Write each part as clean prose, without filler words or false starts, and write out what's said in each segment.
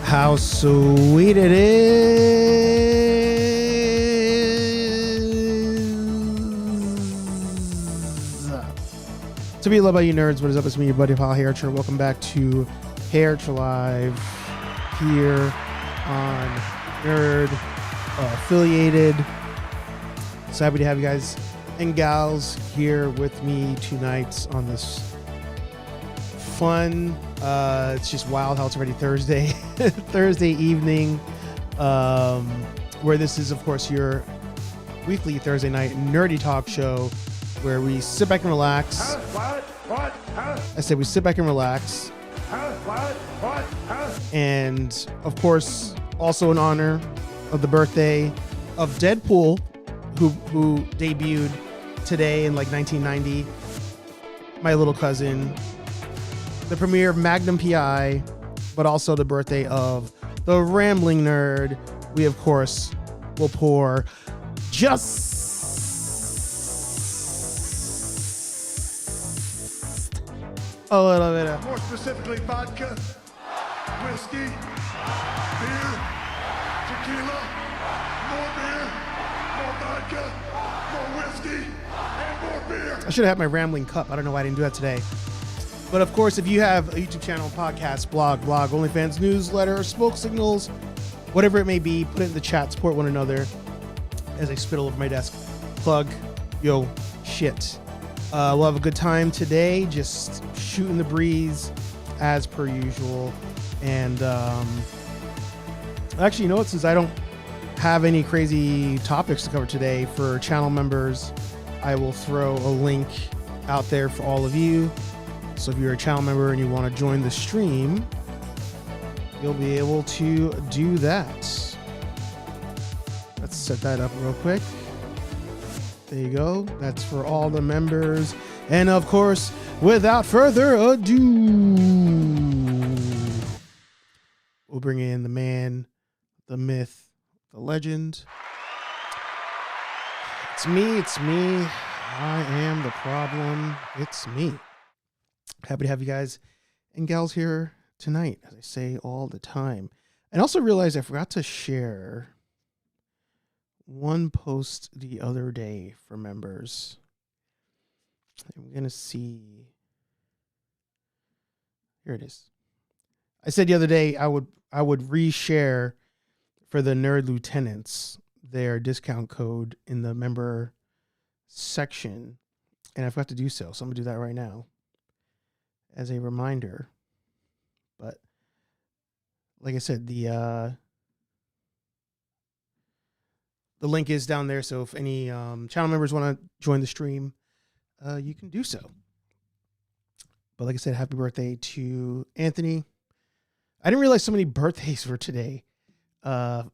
How sweet it is to be loved by you nerds. What is up? It's me, your buddy pal HeyArcher. Welcome back to HeyArcher Live here on Nerd Affiliated. So happy to have you guys and gals here with me tonight on this fun, it's just wild how it's already Thursday Thursday evening, where this is of course your weekly Thursday night nerdy talk show where we sit back and relax. I said we sit back and relax, and of course also in honor of the birthday of Deadpool, who debuted today in like 1990, my little cousin, the premiere of Magnum PI, but also the birthday of the Rambling Nerd. We, of course, will pour just a little bit of... More specifically, vodka, whiskey, beer, tequila, more beer, more vodka, more whiskey, and more beer. I should have had my Rambling cup. I don't know why I didn't do that today. But of course, if you have a YouTube channel, podcast, blog, OnlyFans, newsletter, smoke signals, whatever it may be, put it in the chat, support one another as I spittle over my desk. Plug yo shit. We'll have a good time today, just shooting the breeze as per usual. And actually, you know what? Since I don't have any crazy topics to cover today for channel members, I will throw a link out there for all of you. So if you're a channel member and you want to join the stream, you'll be able to do that. Let's set that up real quick. There you go. That's for all the members. And of course, without further ado, we'll bring in the man, the myth, the legend. It's me. I am the problem. It's me. Happy to have you guys and gals here tonight, as I say all the time. And also realized I forgot to share one post the other day for members. I'm going to see. Here it is. I said the other day I would reshare for the Nerd Lieutenants their discount code in the member section, and I forgot to do so. So I'm going to do that right now as a reminder. But like I said, the link is down there, so if any channel members want to join the stream, you can do so. But like I said, happy birthday to Anthony. I didn't realize so many birthdays were today. Anthony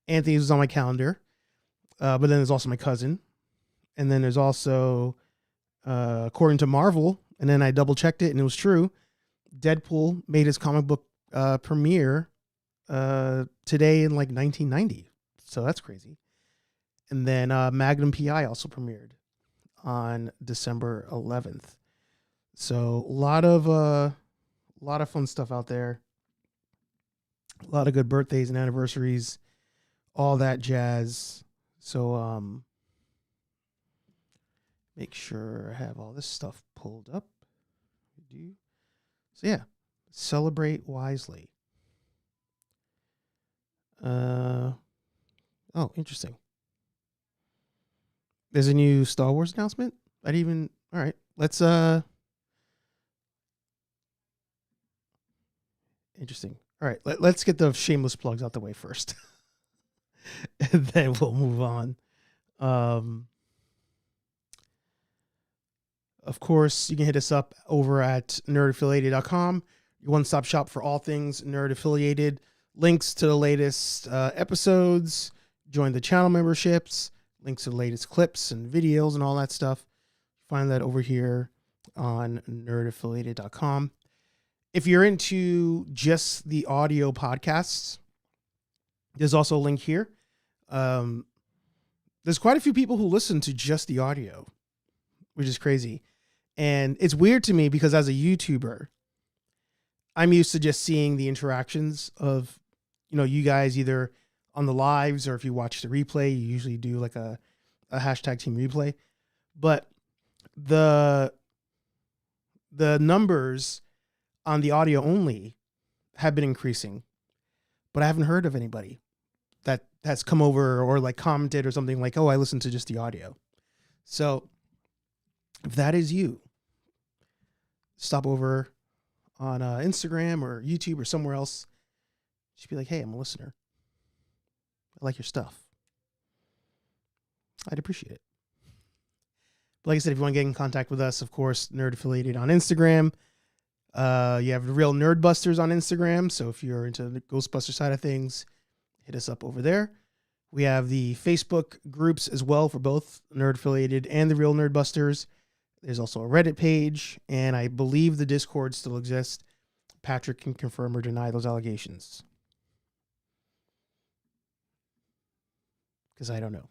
was on my calendar, but then there's also my cousin, and then there's also, according to Marvel, and then I double checked it and it was true, Deadpool made his comic book premiere today in like 1990. So that's crazy. And then Magnum PI also premiered on December 11th. So a lot of fun stuff out there. A lot of good birthdays and anniversaries, all that jazz. So make sure I have all this stuff pulled up. So yeah, celebrate wisely. Oh, interesting. There's a new Star Wars announcement. All right, let's interesting. All right, let's get the shameless plugs out the way first. And then we'll move on. Of course, you can hit us up over at nerdaffiliated.com, your one-stop shop for all things Nerd Affiliated. Links to the latest episodes, join the channel memberships, links to the latest clips and videos and all that stuff. Find that over here on nerdaffiliated.com. If you're into just the audio podcasts, there's also a link here. There's quite a few people who listen to just the audio, which is crazy. And it's weird to me because as a YouTuber, I'm used to just seeing the interactions of, you guys either on the lives, or if you watch the replay, you usually do like a hashtag team replay. But the numbers on the audio only have been increasing, but I haven't heard of anybody that has come over or like commented or something like, oh, I listened to just the audio. So if that is you, stop over on Instagram or YouTube or somewhere else. Just be like, hey, I'm a listener. I like your stuff. I'd appreciate it. But like I said, if you want to get in contact with us, of course, Nerd Affiliated on Instagram. You have the Real Nerdbusters on Instagram. So if you're into the Ghostbuster side of things, hit us up over there. We have the Facebook groups as well for both Nerd Affiliated and the Real Nerdbusters. There's also a Reddit page, and I believe the Discord still exists. Patrick can confirm or deny those allegations. Because I don't know.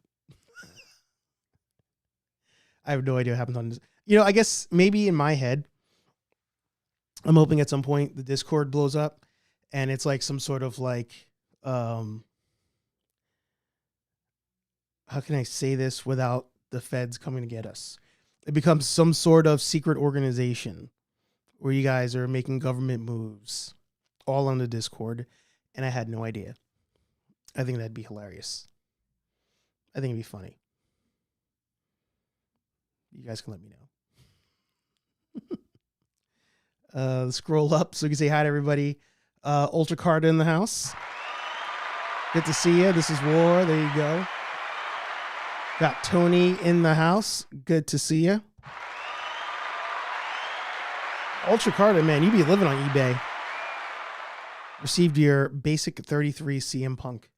I have no idea what happens on this. I guess maybe in my head, I'm hoping at some point the Discord blows up and it's like some sort of like, how can I say this without the feds coming to get us? It becomes some sort of secret organization where you guys are making government moves all on the Discord. And I had no idea. I think that'd be hilarious. I think it'd be funny. You guys can let me know. Scroll up so we can say hi to everybody. Ultra Carta in the house. Good to see you. This is War. There you go. Got Tony in the house. Good to see you. Ultra Carta, man, you be living on eBay. Received your basic 33 CM Punk.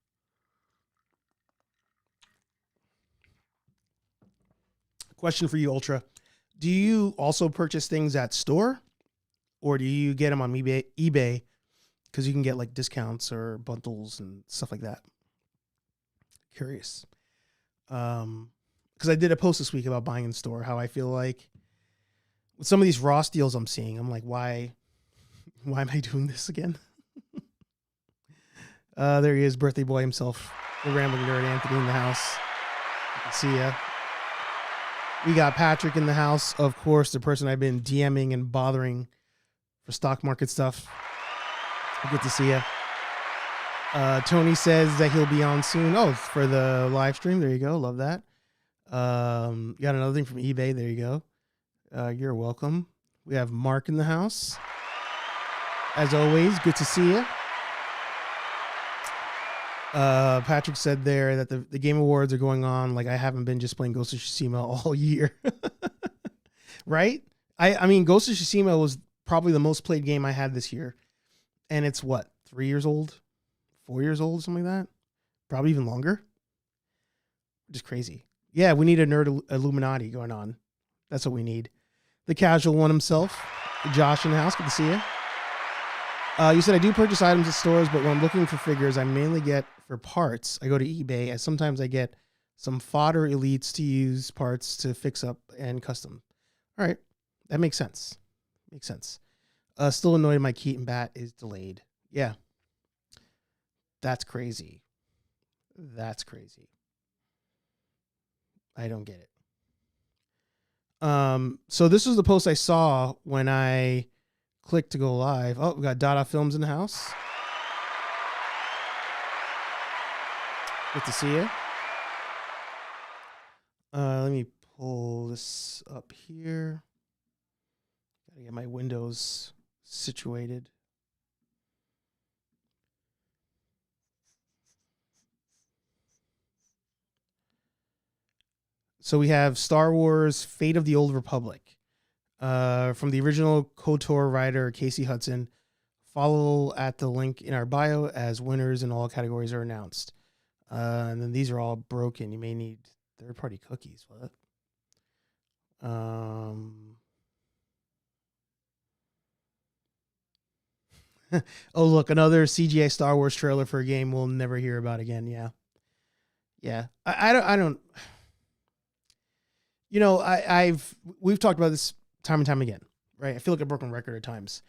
Question for you, Ultra. Do you also purchase things at store, or do you get them on eBay because you can get like discounts or bundles and stuff like that? Curious. Because I did a post this week about buying in store, how I feel like with some of these Ross deals I'm seeing, I'm like, why am I doing this again? There he is, birthday boy himself, the Rambling Nerd Anthony in the house. You can see ya. We got Patrick in the house, of course, the person I've been DMing and bothering for stock market stuff. Good to see you. Tony says that he'll be on soon. Oh, for the live stream. There you go. Love that. Got another thing from eBay. There you go. You're welcome. We have Mark in the house. As always, good to see you. Patrick said there that the Game Awards are going on like I haven't been just playing Ghost of Tsushima all year. Right? I mean, Ghost of Tsushima was probably the most played game I had this year. And it's what? 3 years old? 4 years old? Something like that? Probably even longer. Just crazy. Yeah, we need a nerd Illuminati going on. That's what we need. The casual one himself. Josh in the house. Good to see you. You said I do purchase items at stores, but when I'm looking for figures, I mainly get for parts. I go to eBay, and sometimes I get some fodder elites to use parts to fix up and custom. All right, that makes sense. Makes sense. Still annoyed my Keaton bat is delayed. Yeah, that's crazy. That's crazy. I don't get it. So this was the post I saw when I click to go live. Oh, we got Dada Films in the house. Good to see you. Let me pull this up here. Gotta get my windows situated. So we have Star Wars Fate of the Old Republic. From the original KOTOR writer Casey Hudson. Follow at the link in our bio as winners in all categories are announced. And then these are all broken. You may need third-party cookies. What? Oh, look, another CGI Star Wars trailer for a game we'll never hear about again. Yeah. Yeah. I don't, we've talked about this time and time again, right? I feel like a broken record at times.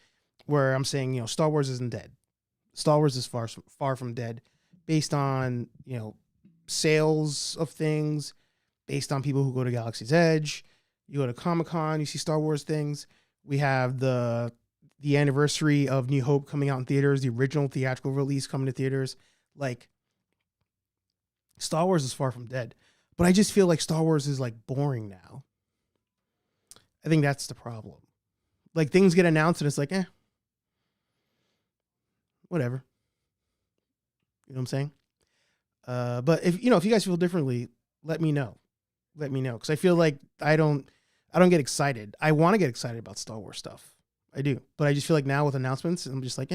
where I'm saying, Star Wars isn't dead. Star Wars is far from dead, based on sales of things, based on people who go to Galaxy's Edge. You go to Comic-Con, you see Star Wars things. We have the anniversary of New Hope coming out in theaters, the original theatrical release coming to theaters. Like, Star Wars is far from dead, but I just feel like Star Wars is like boring now. I think that's the problem. Like, things get announced and it's like, whatever. You know what I'm saying? But if you guys feel differently, let me know. Let me know. Cause I feel like I don't get excited. I want to get excited about Star Wars stuff. I do. But I just feel like now with announcements, I'm just like,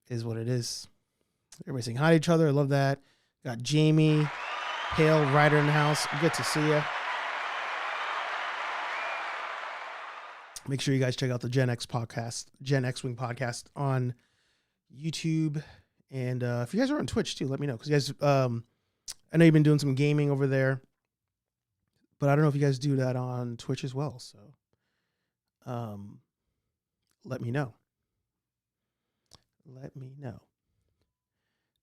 is what it is. Everybody saying hi to each other. I love that. Got Jamie, Hale, Ryder in the house. Good to see you. Make sure you guys check out the Gen X Wing podcast on YouTube. And if you guys are on Twitch too, let me know. Because you guys, I know you've been doing some gaming over there, but I don't know if you guys do that on Twitch as well. So let me know. Let me know.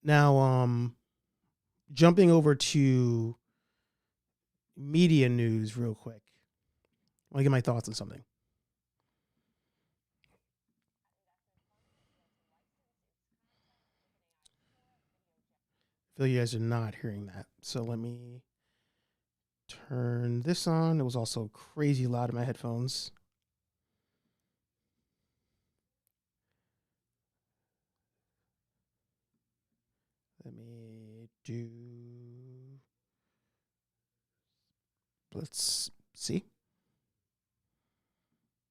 Now, jumping over to media news real quick. I want to get my thoughts on something. I feel you guys are not hearing that. So let me turn this on. It was also crazy loud in my headphones. Let me do. Let's see.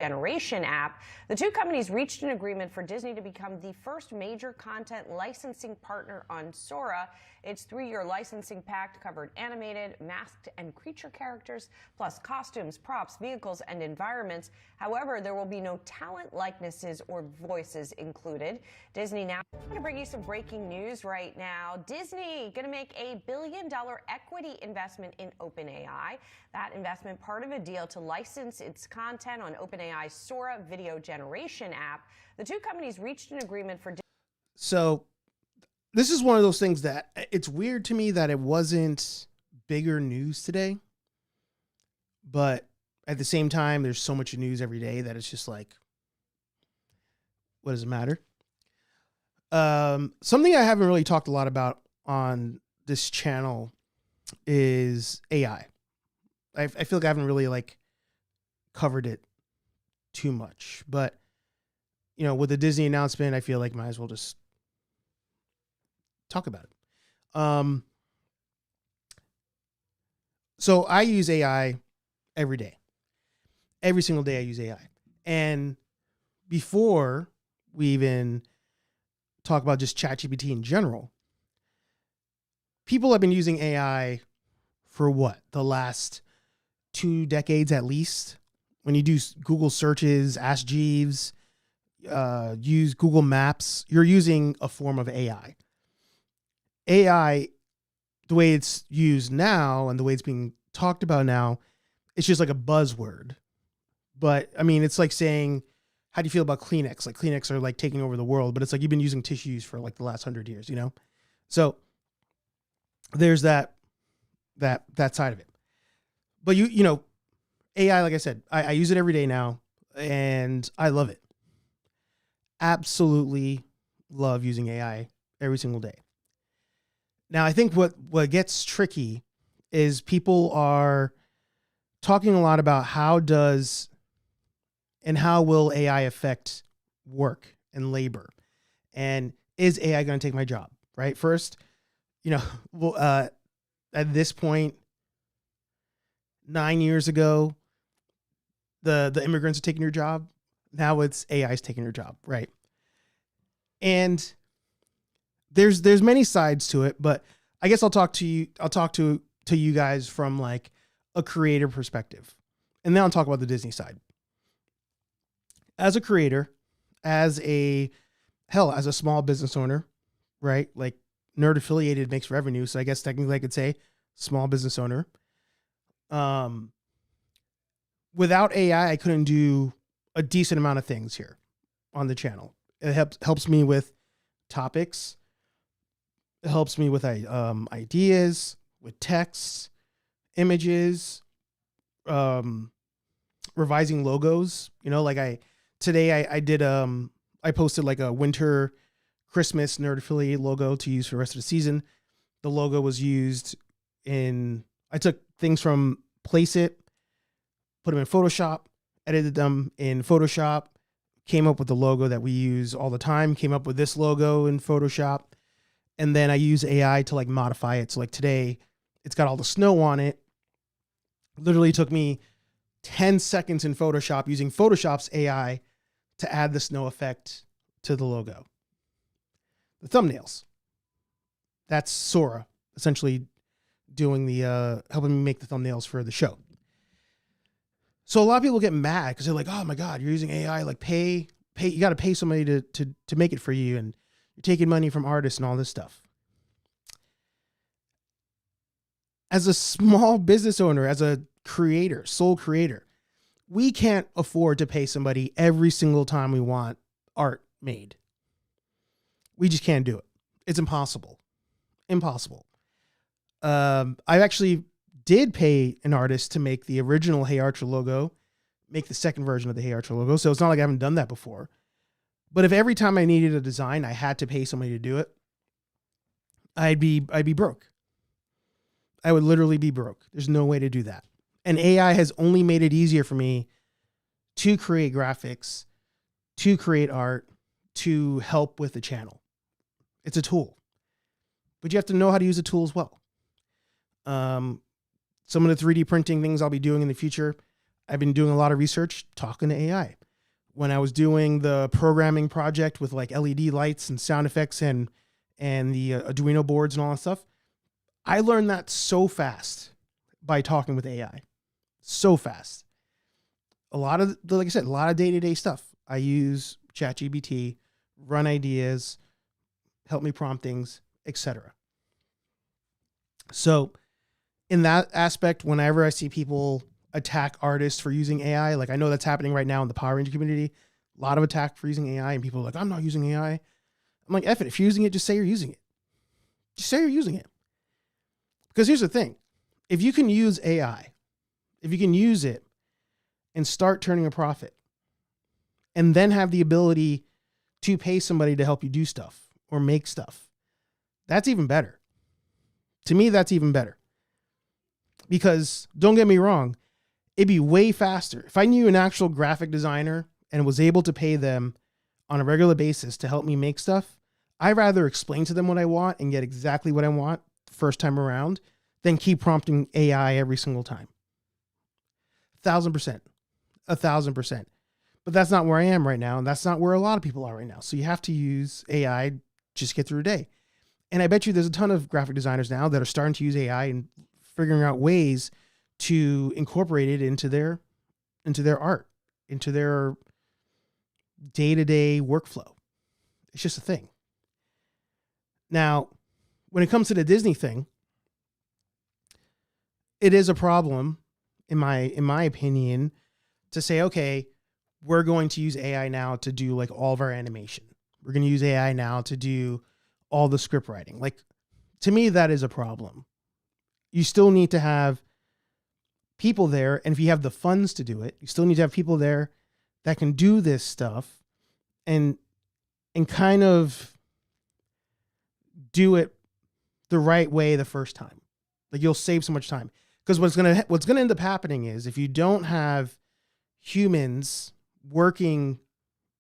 Generation app. The two companies reached an agreement for Disney to become the first major content licensing partner on Sora. Its 3-year licensing pact covered animated, masked, and creature characters, plus costumes, props, vehicles, and environments. However, there will be no talent likenesses or voices included. Disney now. I'm going to bring you some breaking news right now. Disney going to make a $1 billion equity investment in OpenAI. That investment part of a deal to license its content on OpenAI's Sora video generation app. The two companies reached an agreement for. So this is one of those things that it's weird to me that it wasn't bigger news today, but at the same time, there's so much news every day that it's just like, what does it matter? Something I haven't really talked a lot about on this channel is AI. I feel like I haven't really like covered it too much, but with the Disney announcement, I feel like might as well just talk about it. So I use AI every day. Every single day I use AI. And before we even talk about just ChatGPT in general, people have been using AI for what? The last 2 decades at least. When you do Google searches, Ask Jeeves, use Google Maps, you're using a form of AI. AI, the way it's used now and the way it's being talked about now, it's just like a buzzword. But I mean, it's like saying, how do you feel about Kleenex? Like Kleenex are like taking over the world, but it's like you've been using tissues for like the last 100 years, So there's that side of it. But AI, like I said, I use it every day now and I love it. Absolutely love using AI every single day. Now, I think what gets tricky is people are talking a lot about how will AI affect work and labor? And is AI going to take my job? Right? First, at this point, 9 years ago, the immigrants are taking your job. Now it's AI's taking your job, right? And there's many sides to it, but I guess I'll talk to you guys from like a creator perspective. And then I'll talk about the Disney side. As a creator, as a small business owner, right? Like Nerd Affiliated makes revenue, so I guess technically I could say small business owner. Without AI, I couldn't do a decent amount of things here. on the channel. It helps me with topics. It helps me with ideas, with texts, images, revising logos. You know, like I posted like a winter Christmas Nerd Affiliate logo to use for the rest of the season. The logo was used I took things from Placeit, put them in Photoshop, edited them in Photoshop, came up with the logo that we use all the time, came up with this logo in Photoshop. And then I use AI to like modify it. So like today it's got all the snow on it. Literally took me 10 seconds in Photoshop using Photoshop's AI to add the snow effect to the logo. The thumbnails. That's Sora essentially doing the, helping me make the thumbnails for the show. So a lot of people get mad because they're like, oh my God, you're using AI, like pay, you got to pay somebody to make it for you. And you're taking money from artists and all this stuff. As a small business owner, as a creator, sole creator, we can't afford to pay somebody every single time we want art made. We just can't do it. It's impossible. Impossible. I actually did pay an artist to make the original HeyArcher logo, make the second version of the HeyArcher logo. So it's not like I haven't done that before. But if every time I needed a design, I had to pay somebody to do it, I'd be broke. I would literally be broke. There's no way to do that. And AI has only made it easier for me to create graphics, to create art, to help with the channel. It's a tool, but you have to know how to use a tool as well. Some of the 3D printing things I'll be doing in the future, I've been doing a lot of research talking to AI. When I was doing the programming project with like LED lights and sound effects and the Arduino boards and all that stuff, I learned that so fast by talking with AI. So fast. Like I said, a lot of day-to-day stuff. I use ChatGPT, run ideas, help me prompt things, etc. So in that aspect, whenever I see people attack artists for using AI, like I know that's happening right now in the Power Ranger community, a lot of attack for using AI, and people are like, I'm not using AI. I'm like, F it. If you're using it, just say you're using it. Just say you're using it. Because here's the thing. If you can use AI, if you can use it and start turning a profit, and then have the ability to pay somebody to help you do stuff or make stuff, that's even better. To me, that's even better. Because don't get me wrong, it'd be way faster. If I knew an actual graphic designer and was able to pay them on a regular basis to help me make stuff, I'd rather explain to them what I want and get exactly what I want first time around than keep prompting AI every single time. 1,000%. 1,000%. But that's not where I am right now. And that's not where a lot of people are right now. So you have to use AI just to get through a day. And I bet you there's a ton of graphic designers now that are starting to use AI and figuring out ways to incorporate it into their art, into their day-to-day workflow. It's just a thing. Now, when it comes to the Disney thing, it is a problem, in my opinion, to say, okay, we're going to use AI now to do like all of our animation. We're going to use AI now to do all the script writing. Like, to me, that is a problem. You still need to have people there. And if you have the funds to do it, you still need to have people there that can do this stuff and kind of do it the right way the first time. Like, you'll save so much time. Because what's going to end up happening is if you don't have humans working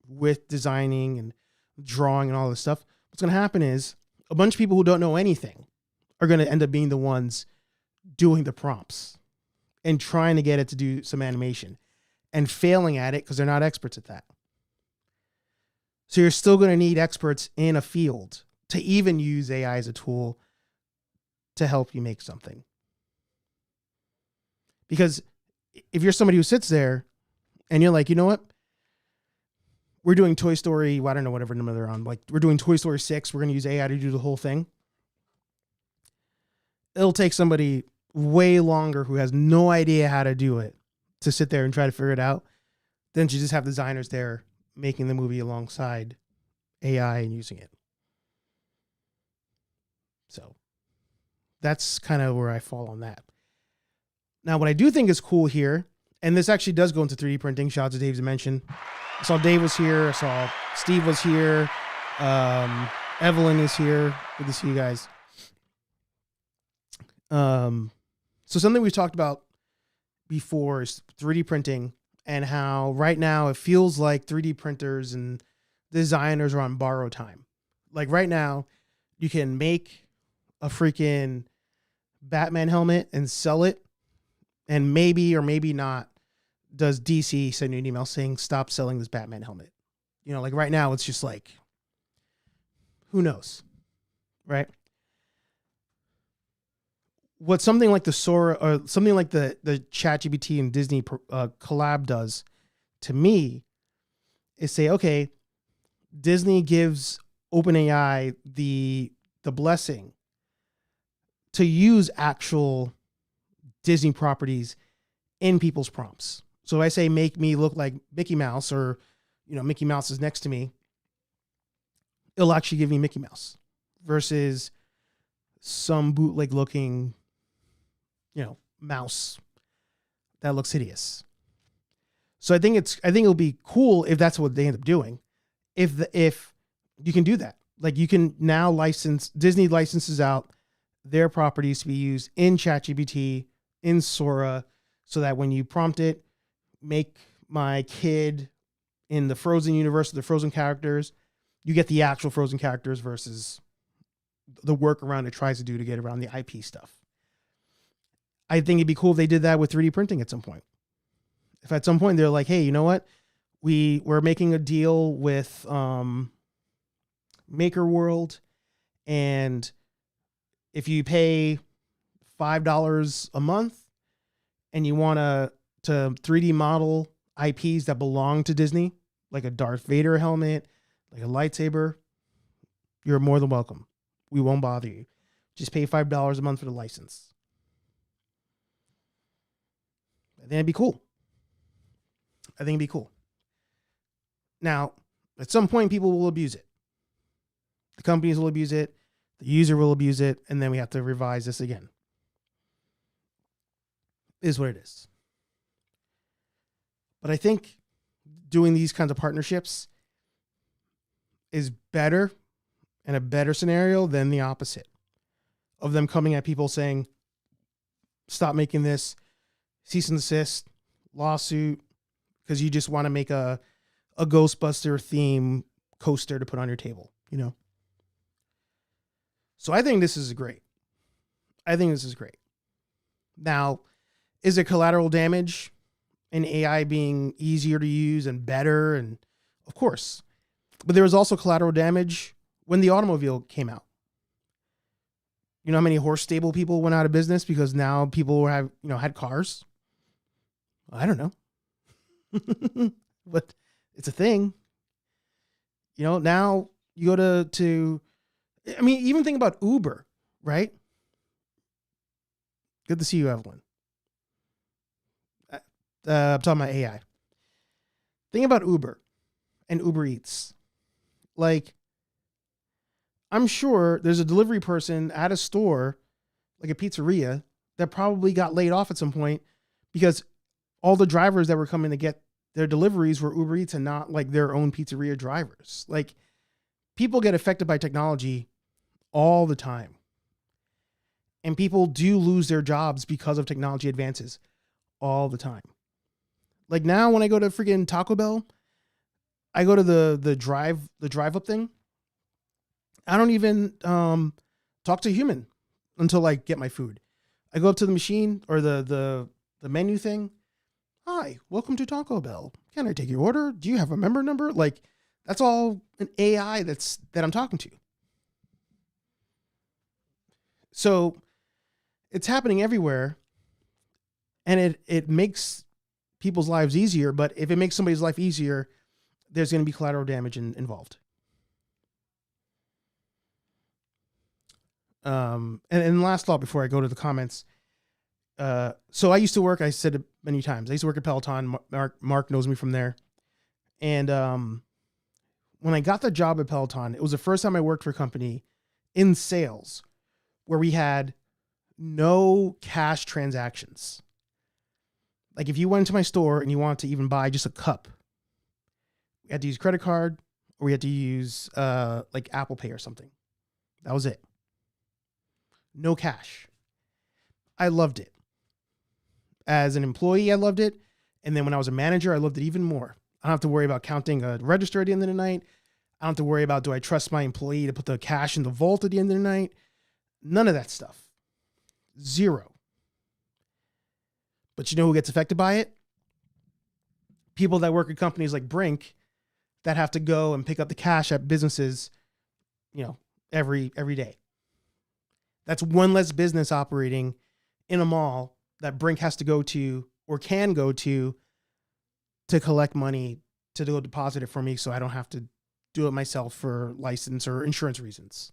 with designing and drawing and all this stuff, what's going to happen is a bunch of people who don't know anything are going to end up being the ones doing the prompts and trying to get it to do some animation and failing at it because they're not experts at that. So you're still going to need experts in a field to even use AI as a tool to help you make something. Because if you're somebody who sits there and you're like, you know what? We're doing Toy Story, well, I don't know, whatever number they're on. Like, we're doing Toy Story 6. We're going to use AI to do the whole thing. It'll take somebody way longer who has no idea how to do it to sit there and try to figure it out than to just have designers there making the movie alongside AI and using it. So that's kind of where I fall on that. Now, what I do think is cool here, and this actually does go into 3D printing. Shout out to Dave's mention. I saw Dave was here. I saw Steve was here. Evelyn is here. Good to see you guys. So something we've talked about before is 3D printing, and how right now it feels like 3D printers and designers are on borrowed time. Like right now, you can make a freaking Batman helmet and sell it, and maybe or maybe not does DC send you an email saying stop selling this Batman helmet. You know, like right now it's just like, who knows, right? What something like the Sora or something like the ChatGPT and Disney collab does to me is say, okay, Disney gives OpenAI the blessing to use actual Disney properties in people's prompts. So I say, make me look like Mickey Mouse, or, you know, Mickey Mouse is next to me. It'll actually give me Mickey Mouse versus some bootleg looking, you know, mouse that looks hideous. So I think it'll be cool if that's what they end up doing. If you can do that, like you can now Disney licenses out their properties to be used in ChatGPT, in Sora, so that when you prompt it, make my kid in the Frozen universe, the Frozen characters, you get the actual Frozen characters versus the workaround it tries to do to get around the IP stuff. I think it'd be cool if they did that with 3D printing at some point. If at some point they're like, hey, you know what? We're making a deal with Maker World, and if you pay $5 a month and you want to 3D model IPs that belong to Disney, like a Darth Vader helmet, like a lightsaber, you're more than welcome. We won't bother you. Just pay $5 a month for the license. I think it'd be cool. Now, at some point, people will abuse it. The companies will abuse it. The user will abuse it. And then we have to revise this again. It is what it is. But I think doing these kinds of partnerships is better and a better scenario than the opposite of them coming at people saying, stop making this, cease and desist, lawsuit, because you just want to make a Ghostbuster theme coaster to put on your table, you know? So I think this is great. Now, is it collateral damage in AI being easier to use and better? And of course, but there was also collateral damage when the automobile came out. You know how many horse stable people went out of business because now people had cars? I don't know. But it's a thing. You know, now you go to I mean, even think about Uber, right? Good to see you, Evelyn. I'm talking about AI. Think about Uber and Uber Eats. Like, I'm sure there's a delivery person at a store, like a pizzeria, that probably got laid off at some point because all the drivers that were coming to get their deliveries were Uber Eats and not like their own pizzeria drivers. Like, people get affected by technology all the time. And people do lose their jobs because of technology advances all the time. Like now when I go to freaking Taco Bell, I go to the drive up thing. I don't even talk to a human until I get my food. I go up to the machine or the menu thing. Hi, welcome to Taco Bell. Can I take your order? Do you have a member number? Like, that's all an AI that I'm talking to. So it's happening everywhere, and it makes people's lives easier. But if it makes somebody's life easier, there's going to be collateral damage involved. And last thought before I go to the comments. So I used to work, I said it many times, I used to work at Peloton. Mark knows me from there. And when I got the job at Peloton, it was the first time I worked for a company in sales where we had no cash transactions. Like if you went into my store and you wanted to even buy just a cup, we had to use credit card or we had to use like Apple Pay or something. That was it. No cash. I loved it. As an employee, I loved it. And then when I was a manager, I loved it even more. I don't have to worry about counting a register at the end of the night. I don't have to worry about, do I trust my employee to put the cash in the vault at the end of the night? None of that stuff. Zero. But you know who gets affected by it? People that work at companies like Brink that have to go and pick up the cash at businesses, you know, every day. That's one less business operating in a mall that Brink has to go to or can go to collect money to go deposit it for me so I don't have to do it myself for license or insurance reasons.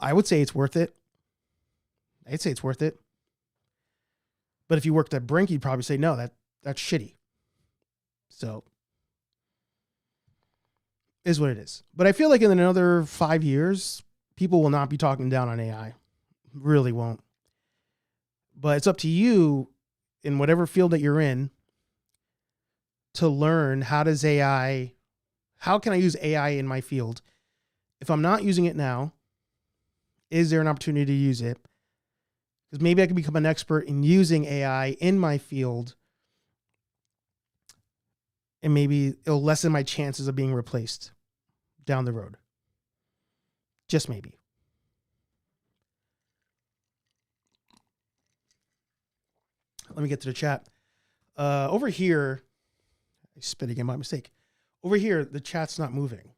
I would say it's worth it. I'd say it's worth it. But if you worked at Brink, you'd probably say, no, that's shitty. So, is what it is. But I feel like in another 5 years, people will not be talking down on AI. Really won't. But it's up to you in whatever field that you're in to learn how can I use AI in my field? If I'm not using it now, is there an opportunity to use it? Because maybe I can become an expert in using AI in my field and maybe it'll lessen my chances of being replaced down the road. Just maybe. Let me get to the chat. Over here, I spit again by mistake. Over here, the chat's not moving.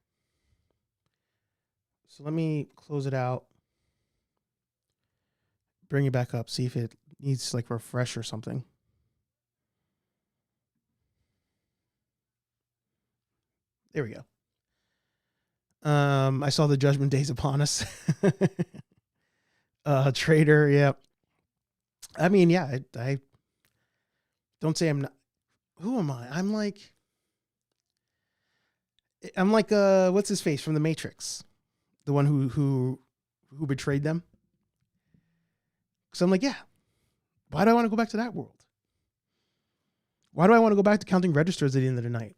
So let me close it out. Bring it back up. See if it needs like refresh or something. There we go. I saw the judgment days upon us. Trader, yeah. I mean, yeah, I don't say I'm not. Who am I? I'm like what's his face from the Matrix? The one who betrayed them. So I'm like, yeah. Why do I want to go back to that world? Why do I want to go back to counting registers at the end of the night?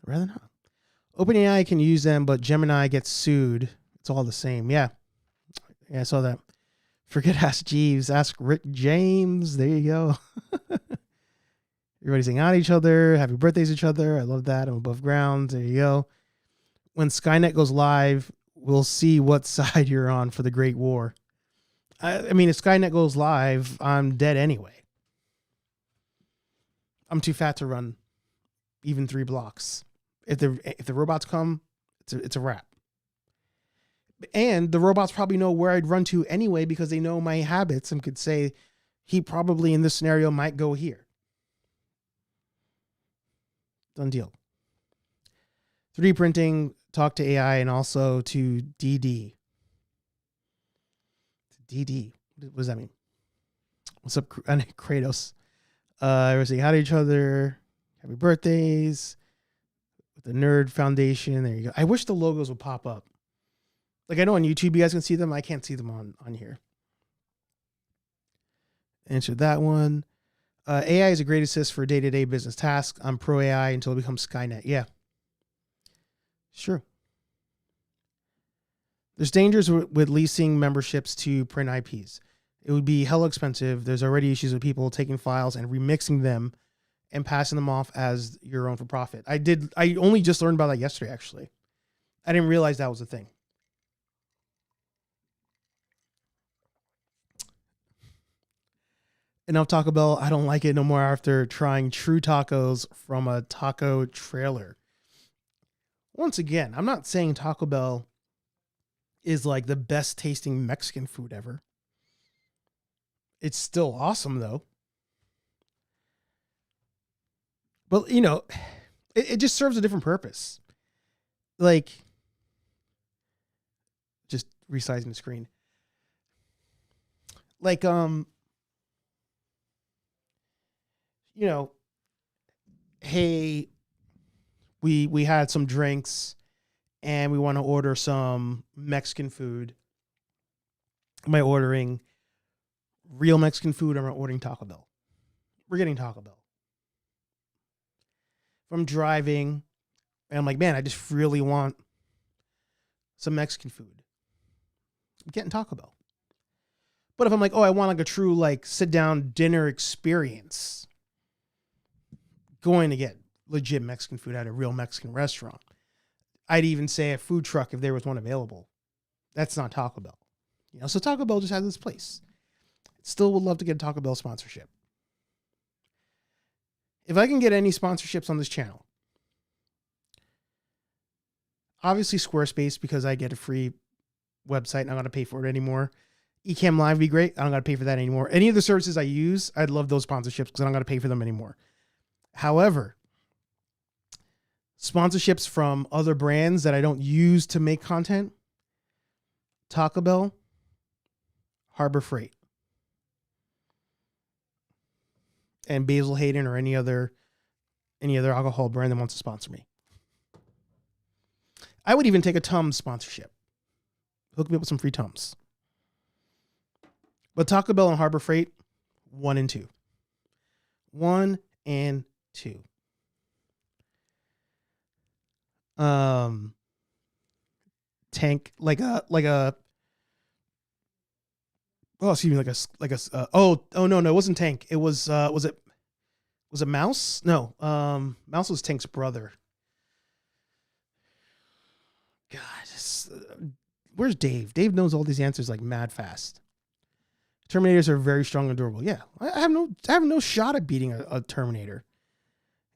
I'd rather not. OpenAI can use them, but Gemini gets sued. It's all the same. Yeah. Yeah, I saw that. Forget Ask Jeeves. Ask Rick James. There you go. Everybody's saying hi to each other. Happy birthdays to each other. I love that. I'm above ground. There you go. When Skynet goes live, we'll see what side you're on for the Great War. I mean, if Skynet goes live, I'm dead anyway. I'm too fat to run even 3 blocks. If the robots come, it's a wrap. And the robots probably know where I'd run to anyway because they know my habits and could say he probably in this scenario might go here. Done deal. 3D printing, talk to AI and also to DD. DD. What does that mean? What's up, Kratos? We're saying hi to each other. Happy birthdays. With the Nerd Foundation. There you go. I wish the logos would pop up. Like I know on YouTube you guys can see them. I can't see them on here. Answer that one. AI is a great assist for day-to-day business tasks. I'm pro AI until it becomes Skynet. Yeah. Sure. There's dangers with leasing memberships to print IPs. It would be hella expensive. There's already issues with people taking files and remixing them and passing them off as your own for profit. I only just learned about that yesterday, actually. I didn't realize that was a thing. And now Taco Bell, I don't like it no more after trying true tacos from a taco trailer. Once again, I'm not saying Taco Bell is like the best tasting Mexican food ever. It's still awesome though. But you know, it just serves a different purpose. Like, just resizing the screen. Like, you know, hey, we had some drinks and we want to order some Mexican food. Am I ordering real Mexican food or am I ordering Taco Bell? We're getting Taco Bell. If I'm driving and I'm like, man, I just really want some Mexican food, I'm getting Taco Bell. But if I'm like, oh, I want like a true like sit down dinner experience, going to get legit Mexican food at a real Mexican restaurant. I'd even say a food truck if there was one available. That's not Taco Bell. You know, so Taco Bell just has this place. Still would love to get a Taco Bell sponsorship. If I can get any sponsorships on this channel, obviously Squarespace, because I get a free website and I'm going to pay for it anymore. Ecamm Live would be great. I don't got to pay for that anymore. Any of the services I use, I'd love those sponsorships because I don't got to pay for them anymore. However, sponsorships from other brands that I don't use to make content, Taco Bell, Harbor Freight, and Basil Hayden or any other alcohol brand that wants to sponsor me. I would even take a Tums sponsorship. Hook me up with some free Tums. But Taco Bell and Harbor Freight, 1 and 2. 1 and 2. Tank like a oh, excuse me, oh no, it wasn't Tank. It was it Mouse? No, Mouse was Tank's brother. God, where's Dave? Dave knows all these answers like mad fast. Terminators are very strong and durable. Yeah, I have no shot at beating a Terminator.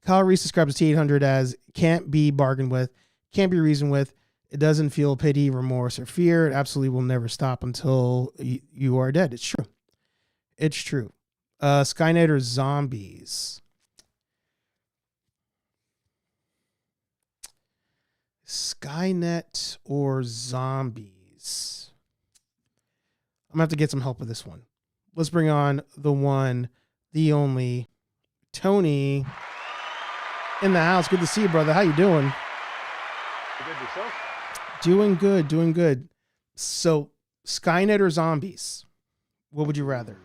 Kyle Reese describes the T-800 as can't be bargained with, can't be reasoned with. It doesn't feel pity, remorse, or fear. It absolutely will never stop until you are dead. It's true. It's true. Skynet or zombies? Skynet or zombies? I'm going to have to get some help with this one. Let's bring on the one, the only, Tony in the house. Good to see you, brother. How you doing? Good yourself? Doing good. So, Skynet or zombies? What would you rather?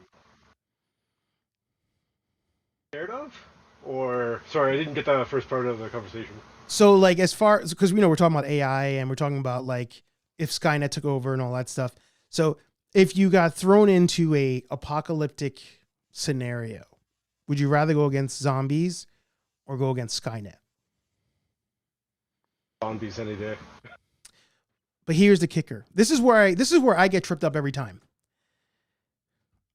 Scared of? Or, sorry, I didn't get the first part of the conversation. So, like, as far as, because, we're talking about AI and we're talking about, like, if Skynet took over and all that stuff. So, if you got thrown into a apocalyptic scenario, would you rather go against zombies or go against Skynet? Zombies any day. But here's the kicker. This is where I get tripped up every time.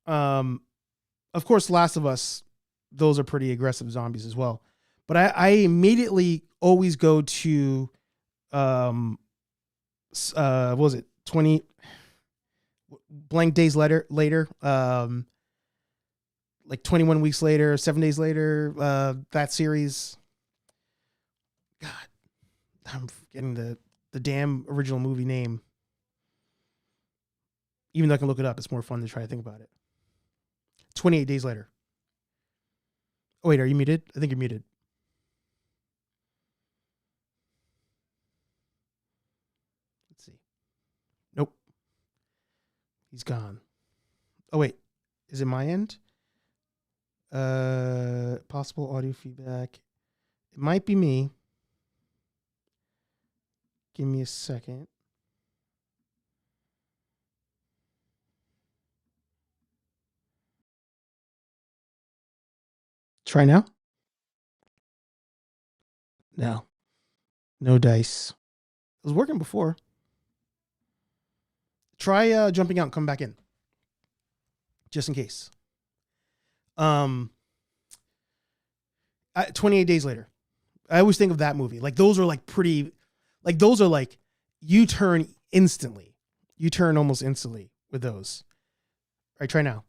Of course, Last of Us, those are pretty aggressive zombies as well. But I immediately always go to what was it? 20 blank days later, like 21 weeks later, 7 days later, that series. God, I'm forgetting the damn original movie name. Even though I can look it up, it's more fun to try to think about it. 28 days later. Oh, wait, are you muted? I think you're muted. Let's see. Nope. He's gone. Oh, wait. Is it my end? Possible audio feedback. It might be me. Give me a second. Try now. No. No dice. It was working before. Try jumping out and come back in. Just in case. 28 days later. I always think of that movie. Like those are like pretty, like those are like you turn instantly. You turn almost instantly with those. All right, try now.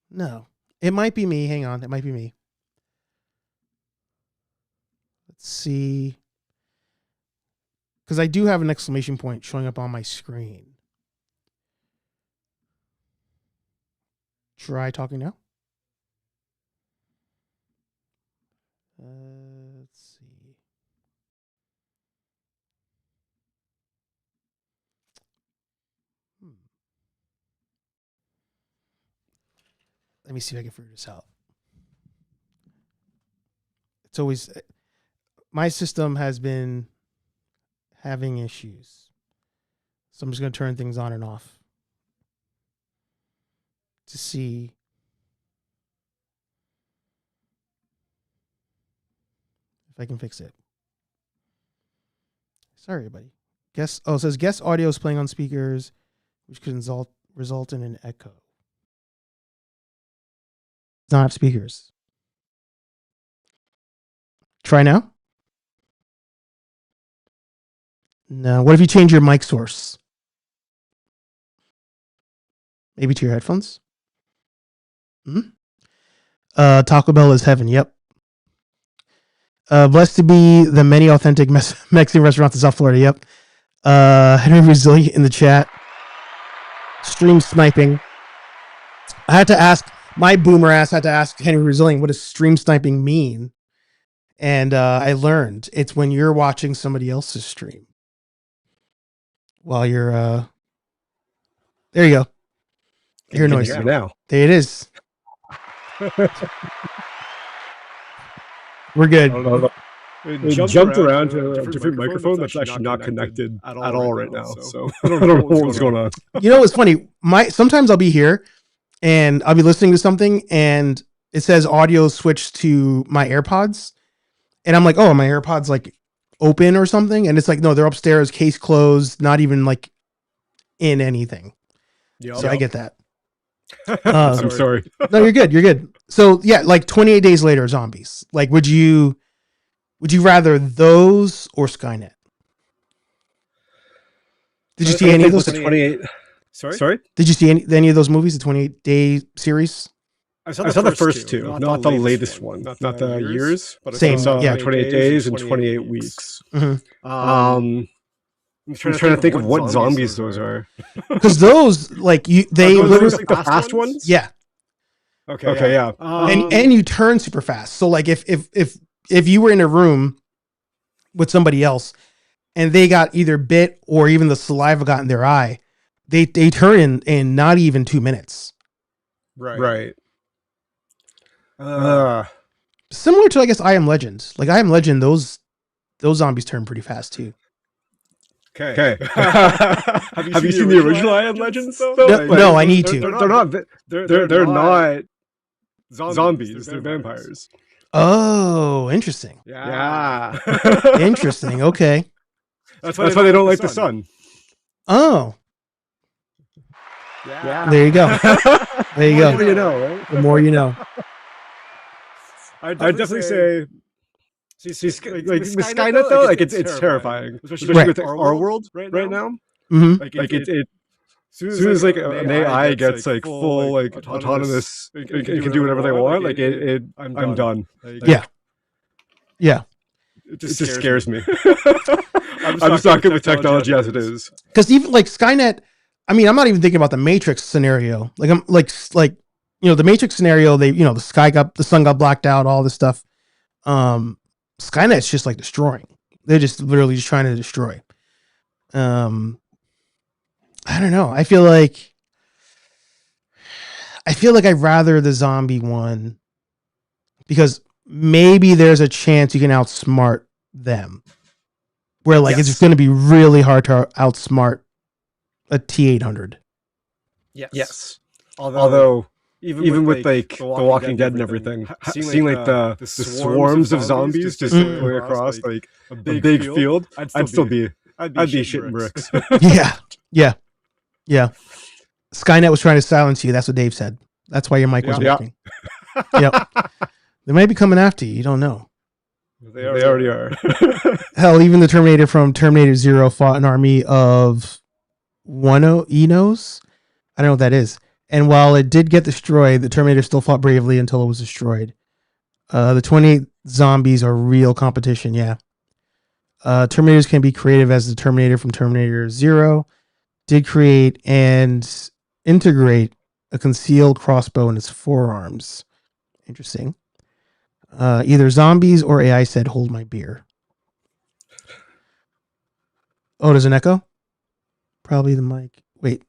No. It might be me. Hang on. It might be me. Let's see. Because I do have an exclamation point showing up on my screen. Try talking now. Let me see if I can figure this out. It's always my system has been having issues, so I'm just going to turn things on and off to see if I can fix it. Sorry, everybody. It says guest audio is playing on speakers, which could result in an echo. Does not have speakers. Try now. No. What if you change your mic source? Maybe to your headphones? Taco Bell is heaven. Yep. Blessed to be the many authentic Mexican restaurants in South Florida. Yep. Henry Resilient in the chat. Stream sniping. I had to ask, my boomer ass had to ask Henry Resilient, what does stream sniping mean? And I learned it's when you're watching somebody else's stream while you're there you go. Hear noise now. There it is. We're good. It jumped around to a different microphone that's actually not connected at all right now. So I don't know what was going on. You know what's funny? Sometimes I'll be here and I'll be listening to something and it says audio switched to my AirPods. And I'm like, oh, my AirPods like open or something. And it's like, no, they're upstairs, case closed, not even like in anything. So I get that. I'm sorry. No, you're good. You're good. So yeah, like 28 days later, zombies. Like, would you rather those or Skynet? Did you see any of those? 28. Sorry? Did you see any of those movies? The 28-day series? I saw the first two, not the latest one, not the years. But Same, I saw yeah. 28 days and 28 weeks. Mm-hmm. I'm trying to think of what zombies those are. Because those, like, they literally like the fast ones. Yeah. Okay, yeah. And you turn super fast. So like if you were in a room with somebody else and they got either bit or even the saliva got in their eye, they turn in not even 2 minutes. Right. Similar to, I guess, I Am Legend. Like I Am Legend, those zombies turn pretty fast too. Okay. Have you seen the original I Am Legends though? No, I need to. They're not zombies. They're vampires. Oh, interesting. Yeah. Interesting. Okay. That's why they don't like the sun. Oh. Yeah. There you go. There you go. The more you know, right? The more you know. I'd definitely say. See, like with Skynet though, like it's terrifying, especially with our world right now. Mm-hmm. Like it as soon as like an AI gets like full like autonomous, it can do whatever they want. Like I'm done. Yeah. It just scares me. I'm just not good with technology as it is. Because even like Skynet, I mean, I'm not even thinking about the Matrix scenario. Like I'm like the Matrix scenario. The sun got blacked out, all this stuff. Skynet's just like destroying. They're just literally just trying to destroy. I don't know. I feel like I'd rather the zombie one because maybe there's a chance you can outsmart them. Where like it's going to be really hard to outsmart a T-800. Yes. Although even with like The Walking Dead and everything, seeing like the swarms of zombies just going across like a big field, I'd be shitting bricks. Yeah. Skynet was trying to silence you. That's what Dave said. That's why your mic wasn't working. Yep. They might be coming after you. You don't know. They already are. Hell, even the Terminator from Terminator Zero fought an army of Enos. I don't know what that is. And while it did get destroyed, the Terminator still fought bravely until it was destroyed. The 28 zombies are real competition, yeah. Terminators can be creative as the Terminator from Terminator Zero did create and integrate a concealed crossbow in its forearms. Interesting. Either zombies or AI said, hold my beer. Oh, there's an echo? Probably the mic. Wait.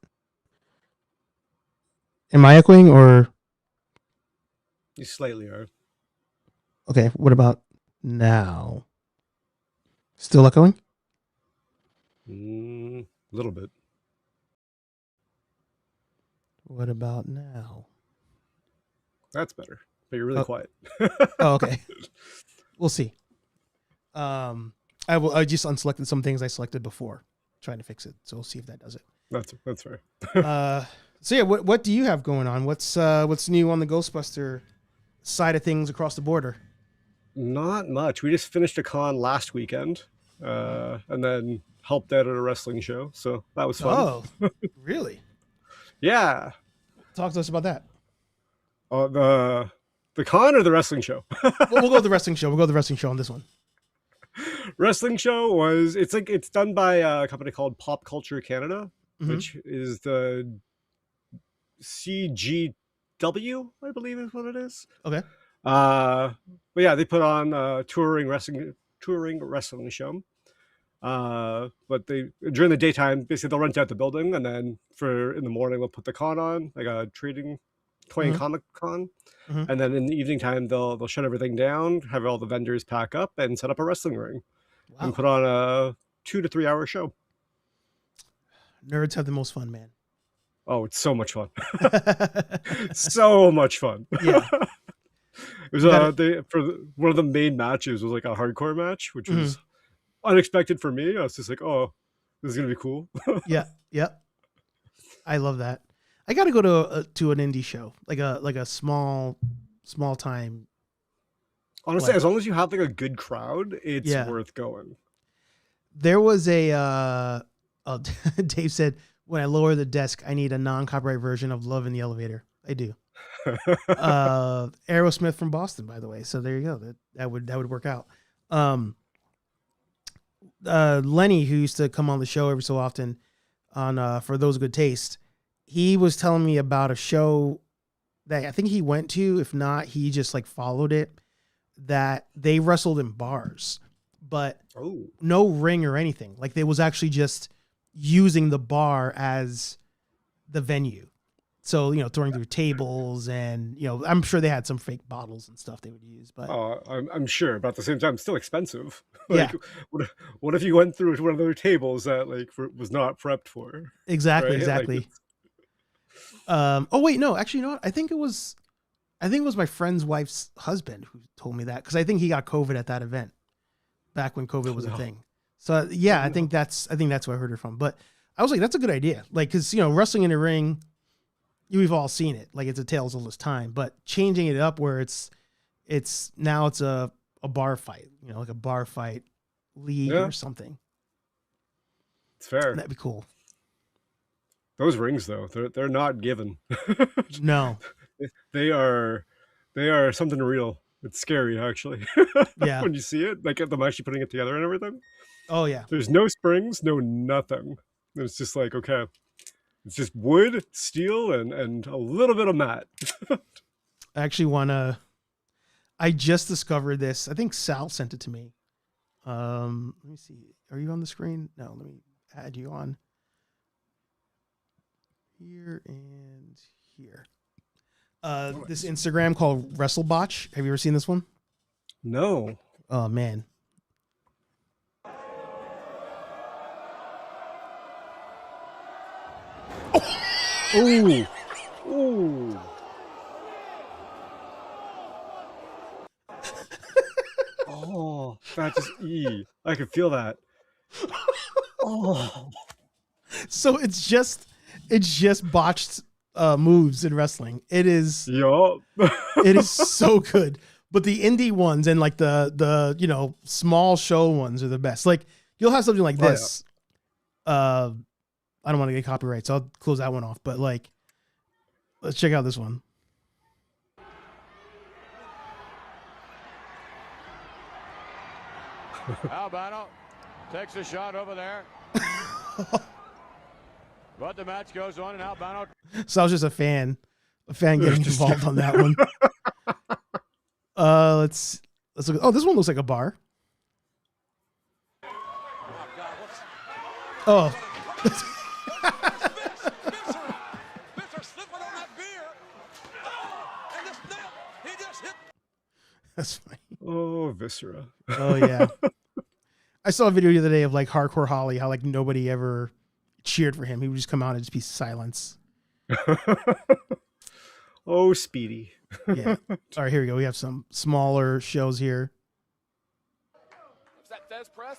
Am I echoing or You slightly are. Okay, what about now? Still echoing? A little bit. What about now? That's better. But you're really quiet. Oh, okay. We'll see. I just unselected some things I selected before, trying to fix it. So we'll see if that does it. That's fair. So yeah, what do you have going on? What's new on the Ghostbuster side of things across the border? Not much. We just finished a con last weekend, and then helped out at a wrestling show. So that was fun. Oh, really? Yeah. Talk to us about that. The con or the wrestling show? We'll go with the wrestling show. We'll go with the wrestling show on this one. Wrestling show was it's done by a company called Pop Culture Canada, which is the CGW, I believe is what it is. Okay. But yeah, they put on a touring wrestling show. But they during the daytime, basically they'll rent out the building, and then in the morning they'll put the con on, like a toy and comic con. And then in the evening time they'll shut everything down, have all the vendors pack up, and set up a wrestling ring. Wow. And put on a 2 to 3 hour show. Nerds have the most fun, man. Oh, it's so much fun. So much fun. Yeah. It was one of the main matches was like a hardcore match, which was unexpected for me. I was just like, oh, this is gonna be cool. Yeah. I love that. I got to go to an indie show, like a small time. Honestly, as long as you have like a good crowd, it's worth going. There was a Dave said, when I lower the desk, I need a non-copyright version of Love in the Elevator. I do. Aerosmith from Boston, by the way. So there you go. That would work out. Lenny, who used to come on the show every so often on For Those Good Taste, he was telling me about a show that I think he went to. If not, he just like followed it, that they wrestled in bars, but no ring or anything. Like they was actually just using the bar as the venue. So, throwing through tables and, I'm sure they had some fake bottles and stuff they would use, but I'm sure, but at the same time, it's still expensive. Like, yeah. What if you went through one of their tables that was not prepped for? Exactly. Right? Exactly. Oh wait, no, actually, you know what? I think it was my friend's wife's husband who told me that. Cause I think he got COVID at that event back when COVID was a thing. So yeah, I think that's where I heard it from, but I was like, that's a good idea. Like, cause wrestling in a ring, we've all seen it. Like it's a tales of this time, but changing it up where it's a bar fight, like a bar fight league or something. It's fair. That'd be cool. Those rings though, they're not given. No. They are something real. It's scary actually. Yeah. When you see it, like them actually putting it together and everything. Oh yeah. There's no springs, no nothing. It's just like, okay. It's just wood, steel, and a little bit of mat. I just discovered this. I think Sal sent it to me. Let me see. Are you on the screen? No, let me add you on. Here and here. This Instagram called WrestleBotch. Have you ever seen this one? No. Oh man. Ooh. Ooh. Oh, that just I can feel that. Oh. So it's just botched moves in wrestling. It is it is so good. But the indie ones and like the small show ones are the best. Like you'll have something like this. I don't want to get copyright, so I'll close that one off. But like, let's check out this one. Albano takes a shot over there. But the match goes on, and Albano. So I was just a fan getting involved on that one. Let's look. Oh, this one looks like a bar. Oh. That's funny. Oh, Viscera. Oh yeah. I saw a video the other day of like Hardcore Holly, how like nobody ever cheered for him. He would just come out and just be silence. Oh, Speedy. Yeah. All right, here we go. We have some smaller shows here. Is that Fez press?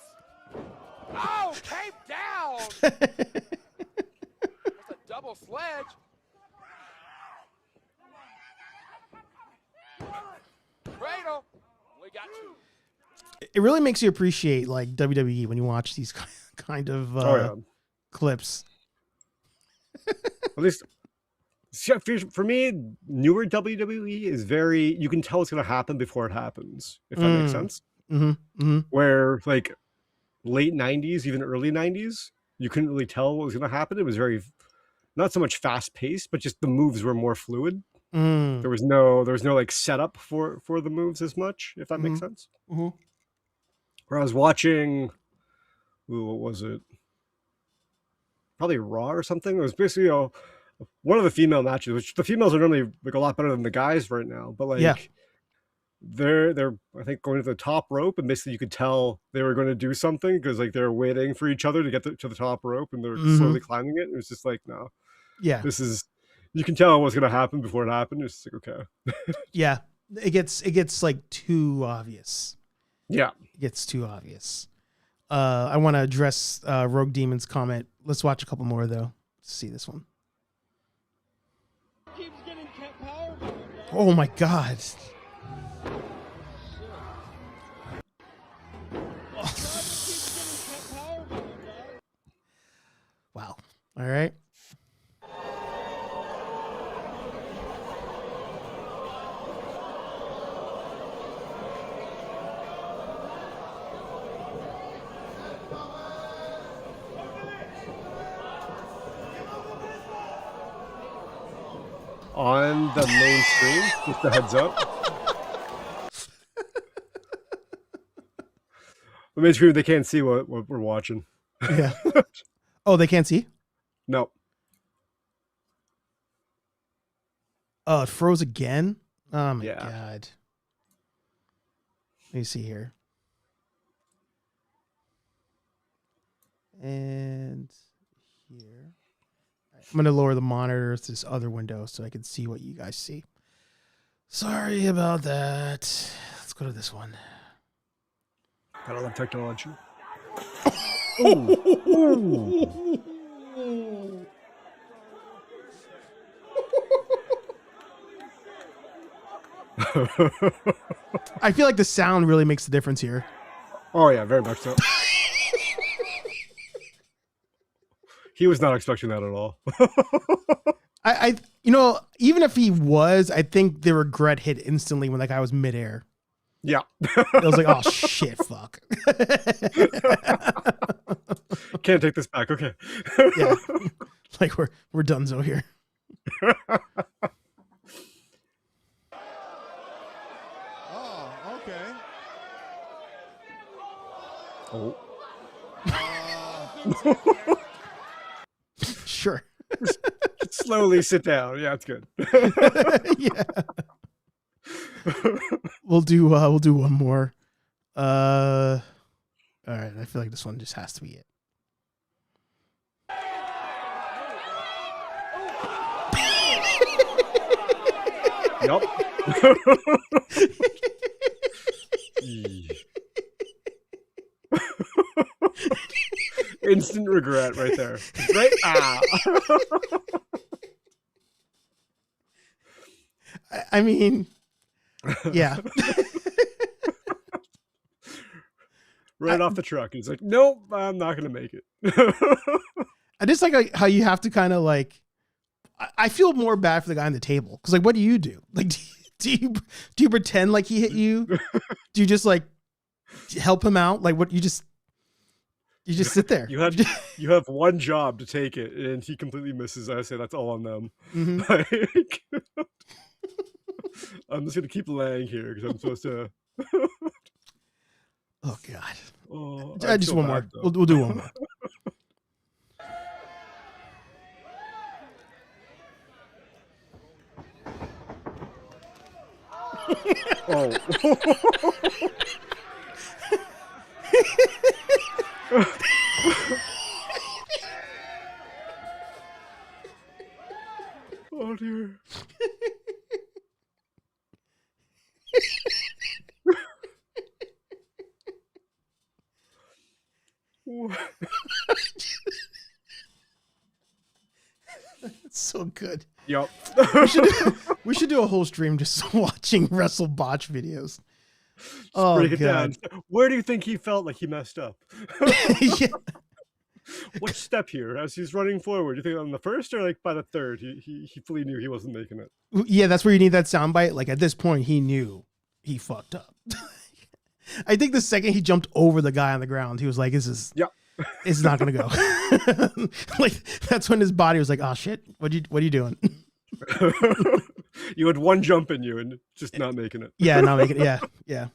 Oh, came down. That's a double sledge. Cradle. We got two. It really makes you appreciate like WWE when you watch these kind of clips. At least for me, newer WWE is very, you can tell it's going to happen before it happens, if that makes sense. Where like late 90s, even early 90s, you couldn't really tell what was going to happen. It was very, not so much fast paced, but just the moves were more fluid. There was no like setup for the moves as much, if that makes sense. Where I was watching, what was it? Probably Raw or something. It was basically one of the female matches, which the females are normally like a lot better than the guys right now. But like they're I think going to the top rope, and basically you could tell they were going to do something because like they're waiting for each other to get to the top rope, and they're slowly climbing it. It was just like, no, this is, you can tell what's going to happen before it happened. It's just like, okay. Yeah, it gets like too obvious. Yeah, it gets too obvious. I want to address Rogue Demon's comment. Let's watch a couple more though. Let's see this one. Oh my God. Wow. All right. On the main screen, just a heads up. The main screen, they can't see what we're watching. Yeah. Oh, they can't see? No. Oh, it froze again? Oh my God. Let me see here. And here. I'm going to lower the monitor to this other window so I can see what you guys see. Sorry about that. Let's go to this one. Gotta love technology. I feel like the sound really makes the difference here. Oh yeah, very much so. He was not expecting that at all. I even if he was, I think the regret hit instantly when that guy was midair. Yeah. It was like, oh shit, fuck. Can't take this back. Okay. Yeah. Like we're donezo here. Oh, okay. Oh. Sure. Slowly sit down. Yeah, it's good. Yeah. We'll do one more. All right. I feel like this one just has to be it. Yep. Instant regret right there. Right? I mean, yeah. Right off the truck. He's like, nope, I'm not going to make it. I just like how you have to kind of like, I feel more bad for the guy on the table. Cause like, what do you do? Like, do you pretend like he hit you? Do you just like help him out? Like what you just sit there. You have one job to take it, and he completely misses. I say that's all on them. Mm-hmm. Like, I'm just gonna keep laying here because I'm supposed to. Oh God! Oh, just one more. We'll do one more. Oh. Oh dear. It's so good. Yep. We should do a whole stream just watching Wrestle Botch videos. Oh Break it god. down. Where do you think he felt like he messed up? Yeah. Which step here as he's running forward? Do you think on the first or like by the third? He fully knew he wasn't making it. Yeah, that's where you need that soundbite. Like at this point, he knew he fucked up. I think the second he jumped over the guy on the ground, he was like, "This is, it's not gonna go." Like that's when his body was like, "Oh shit, what are you doing?" You had one jump in you and just not making it. Yeah, not making it. Yeah.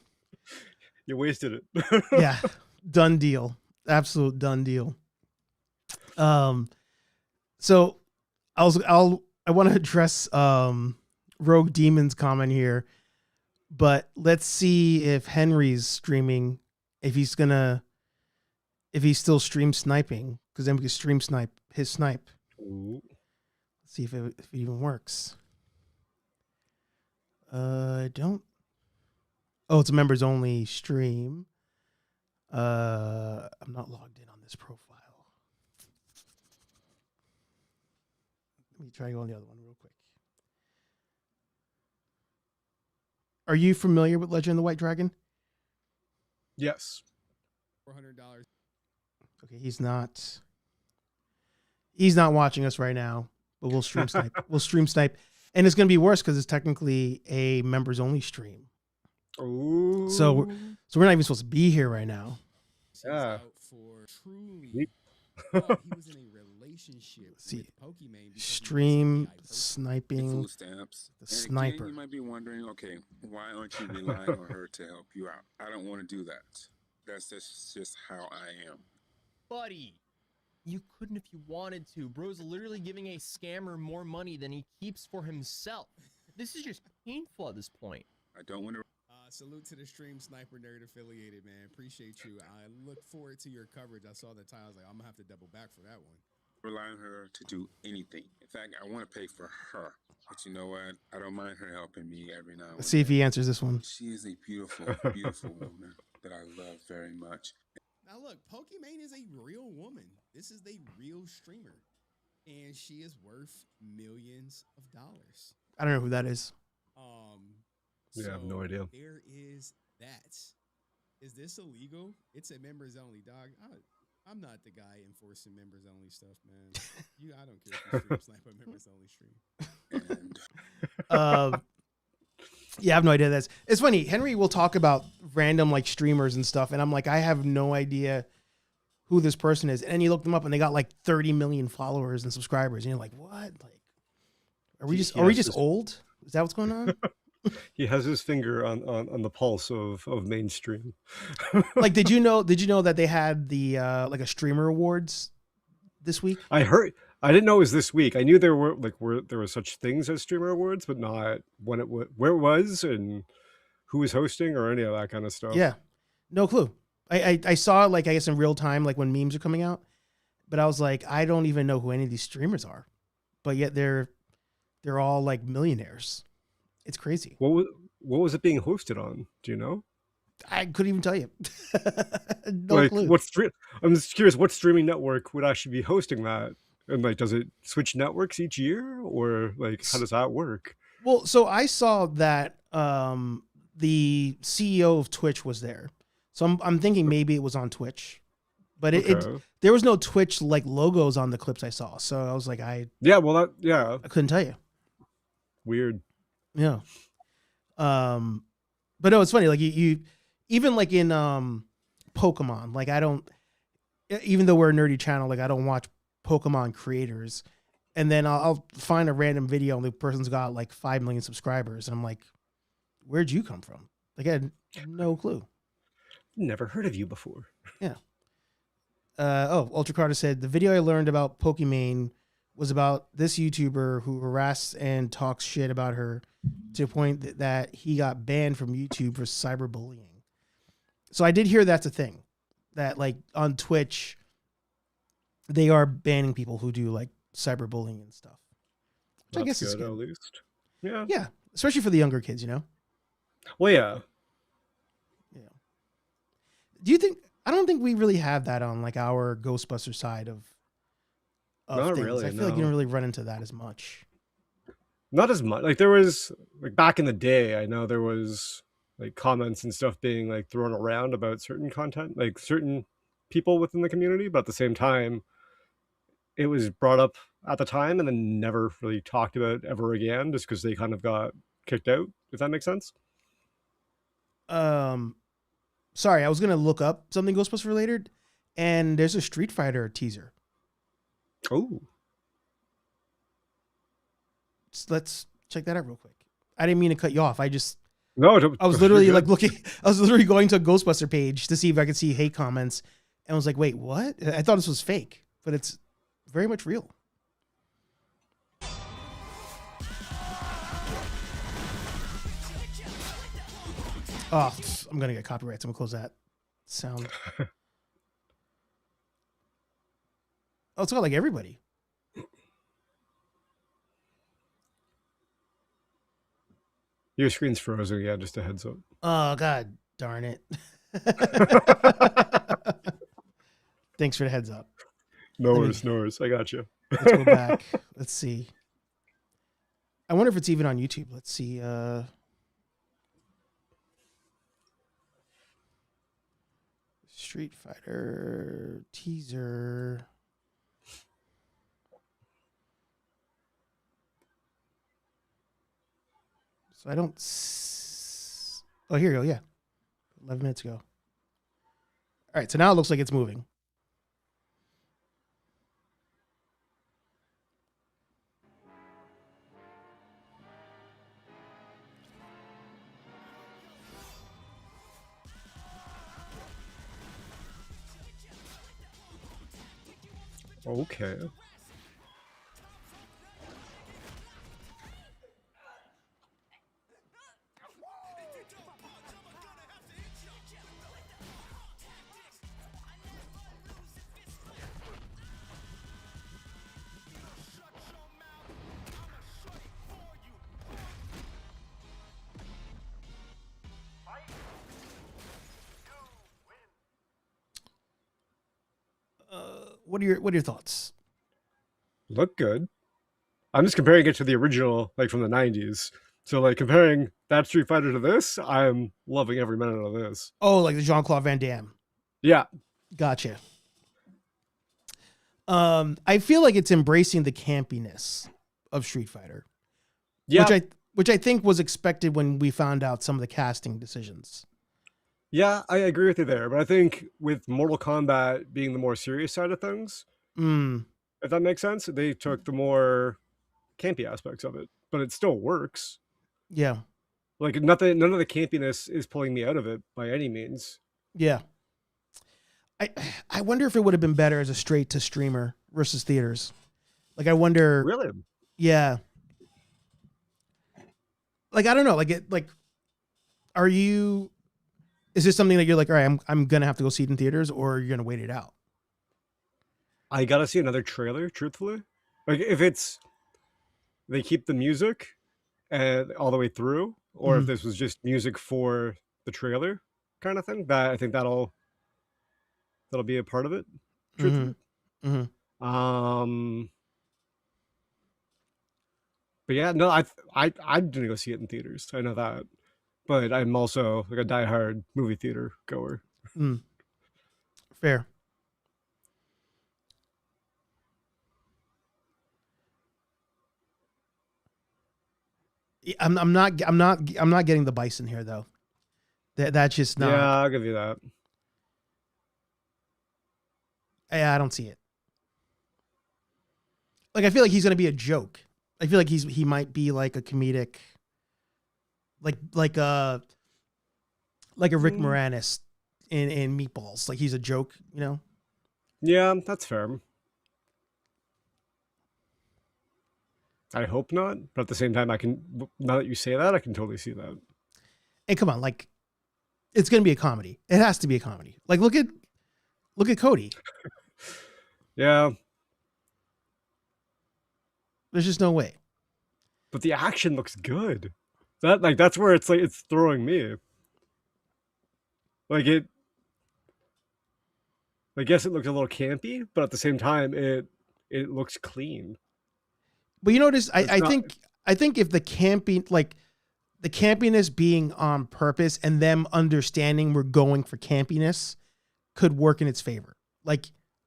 You wasted it. Yeah, done deal. Absolute done deal. So I want to address Rogue Demon's comment here, but let's see if Henry's streaming, if he's still stream sniping, because then we can stream snipe his snipe. Ooh. Let's see if it even works. Don't. Oh, it's a members only stream. I'm not logged in on this profile. Let me try to go on the other one real quick. Are you familiar with Legend of the White Dragon? Yes. $400. Okay, he's not watching us right now, but we'll stream snipe. We'll stream snipe. And it's going to be worse because it's technically a members only stream. Ooh. So we're not even supposed to be here right now. Yeah. For truly, thought he was in a relationship with Pokimane. Stream sniping food stamps. the And sniper. again, you might be wondering, okay, why aren't you relying on her to help you out? I don't want to do that. That's just how I am. Buddy, you couldn't if you wanted to. Bro's literally giving a scammer more money than he keeps for himself. This is just painful at this point. I don't want to. Salute to the Stream Sniper Nerd affiliated, man. Appreciate you. I look forward to your coverage. I saw the title. I was like, I'm gonna have to double back for that one. Rely on her to do anything. In fact, I want to pay for her. But you know what? I don't mind her helping me every now and then. Let's see if he answers this one. She is a beautiful, beautiful woman that I love very much. Now look, Pokimane is a real woman. This is a real streamer. And she is worth millions of dollars. I don't know who that is. Yeah, I have no idea. There is that. Is this illegal? It's a members only, dog. I'm not the guy enforcing members only stuff, man. I don't care if you stream snipe a members only stream. Yeah, I have no idea. It's funny. Henry will talk about random like streamers and stuff, and I'm like, I have no idea who this person is. And you look them up, and they got like 30 million followers and subscribers, and you're like, what? Like, are we just old? Is that what's going on? He has his finger on the pulse of mainstream. Like, did you know that they had the like a streamer awards this week? I didn't know it was this week. I knew there were such things as streamer awards, but not when where it was and who was hosting or any of that kind of stuff. Yeah, no clue. I saw it like I guess in real time, like when memes are coming out, but I was like, I don't even know who any of these streamers are, but yet they're all like millionaires. It's crazy. What was it being hosted on? Do you know? I couldn't even tell you. No clue. I'm just curious what streaming network would actually be hosting that, and like, does it switch networks each year, or like, how does that work? Well, so I saw that the CEO of Twitch was there, so I'm thinking maybe it was on Twitch, but there was no Twitch like logos on the clips I saw, so I was like, I couldn't tell you. Weird. Yeah. But no, it's funny. Like you even like in Pokemon, like I don't, even though we're a nerdy channel, like I don't watch Pokemon creators, and then I'll find a random video and the person's got like 5 million subscribers, and I'm like, where'd you come from? Like I had no clue. Never heard of you before. Yeah. Ultra Carter said the video I learned about Pokimane was about this YouTuber who harassed and talks shit about her to a point that he got banned from YouTube for cyberbullying. So I did hear that's a thing, that like on Twitch, they are banning people who do like cyberbullying and stuff. Which That's I guess good, is good. at least. Yeah. Yeah, especially for the younger kids, you know? Well, yeah. Yeah. Do you think, I don't think we really have that on like our Ghostbuster side of Not things. really, I feel like you no. don't really run into that as much. Not as much. Like there was like back in the day, I know there was like comments and stuff being like thrown around about certain content, like certain people within the community, but at the same time, it was brought up at the time and then never really talked about ever again, just because they kind of got kicked out. If that makes sense. Sorry, I was gonna look up something Ghostbuster related, and there's a Street Fighter teaser. Oh, Let's check that out real quick. I didn't mean to cut you off. I was no, literally you're like good. looking. I was literally going to a Ghostbuster page to see if I could see hate comments, and I was like, "Wait, what?" I thought this was fake, but it's very much real. Oh, I'm gonna get copyrights. I'm gonna close that sound. Oh, it's got like everybody. Your screen's frozen. Yeah, just a heads up. Oh, God darn it. Thanks for the heads up. No Let me- worries, no worries. I got you. Let's go back. Let's see. I wonder if it's even on YouTube. Let's see. Street Fighter teaser. So I don't. Oh, here you go. Yeah. 11 minutes ago. All right. So now it looks like it's moving. Okay. What are your thoughts? Look good. I'm just comparing it to the original, like from the 90s. So like comparing that Street Fighter to this, I'm loving every minute of this. Oh, like the Jean-Claude Van Damme. Yeah. Gotcha. I feel like it's embracing the campiness of Street Fighter. Yeah. Which I think was expected when we found out some of the casting decisions. Yeah, I agree with you there. But I think with Mortal Kombat being the more serious side of things, if that makes sense, they took the more campy aspects of it. But it still works. Yeah. Like none of the campiness is pulling me out of it by any means. Yeah. I wonder if it would have been better as a straight to streamer versus theaters. Like I wonder. Really? Yeah. Like I don't know. Are you? Is this something that you're like, all right, I'm gonna have to go see it in theaters, or you're gonna wait it out? I gotta see another trailer, truthfully. Like if they keep the music all the way through, or if this was just music for the trailer kind of thing, that I think that'll be a part of it. Truthfully. But yeah, no, I'm gonna go see it in theaters. I know that, but I'm also like a diehard movie theater goer. Fair. I'm not getting the bison here though. That's just not. Yeah, I'll give you that. Yeah, I don't see it. Like I feel like he's gonna be a joke. I feel like he might be like a comedic, like a Rick Moranis in Meatballs. Like he's a joke, you know? Yeah, that's fair. I hope not, but at the same time, now that you say that, I can totally see that. And come on, like, it's going to be a comedy. It has to be a comedy. Like, look at Cody. Yeah. There's just no way. But the action looks good. That's where it's like, it's throwing me. Like I guess it looks a little campy, but at the same time, it looks clean. But you notice, I think if the camping, like the campiness being on purpose and them understanding we're going for campiness could work in its favor. Like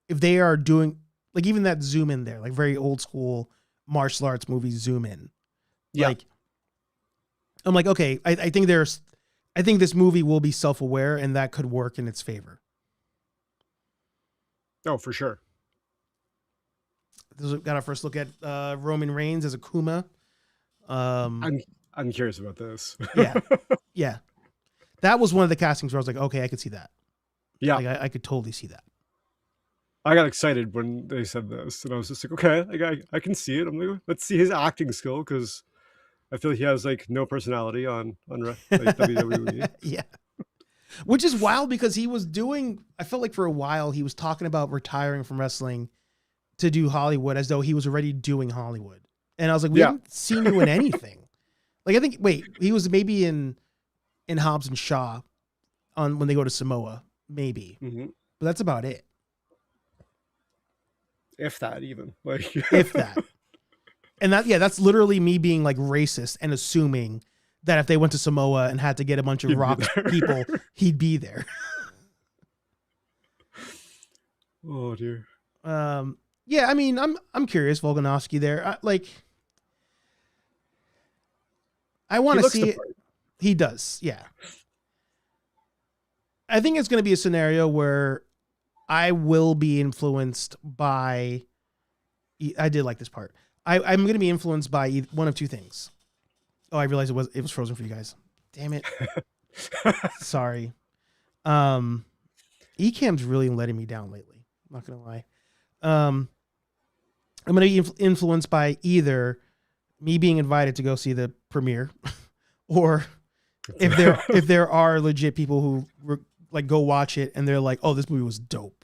if they are doing, like even that zoom in there, like very old school martial arts movies zoom in. Yeah. Like, I'm like, okay, I think this movie will be self-aware and that could work in its favor. Oh, for sure. This got our first look at Roman Reigns as Akuma. I'm curious about this. Yeah. That was one of the castings where I was like, okay, I could see that. Yeah. Like, I could totally see that. I got excited when they said this, and I was just like, okay, I can see it. I'm like, let's see his acting skill, because I feel like he has like no personality on like WWE. Yeah. Which is wild because he was doing, I felt like for a while he was talking about retiring from wrestling to do Hollywood as though he was already doing Hollywood. And I was like, we haven't seen you in anything. Like, I think, he was maybe in Hobbs and Shaw when they go to Samoa, maybe. Mm-hmm. But that's about it. If that even. Like if that. And that's literally me being like racist and assuming that if they went to Samoa and had to get a bunch of rock people, he'd be there. Oh dear. Yeah, I mean, I'm curious, Volkanovski there. I want to see it. He does, yeah. I think it's going to be a scenario where I will be influenced by. I did like this part. I'm going to be influenced by one of two things. Oh, I realized it was frozen for you guys. Damn it. Sorry. Ecamm's really letting me down lately. I'm not going to lie. I'm going to be influenced by either me being invited to go see the premiere, or if there are legit people who like go watch it and they're like, oh, this movie was dope.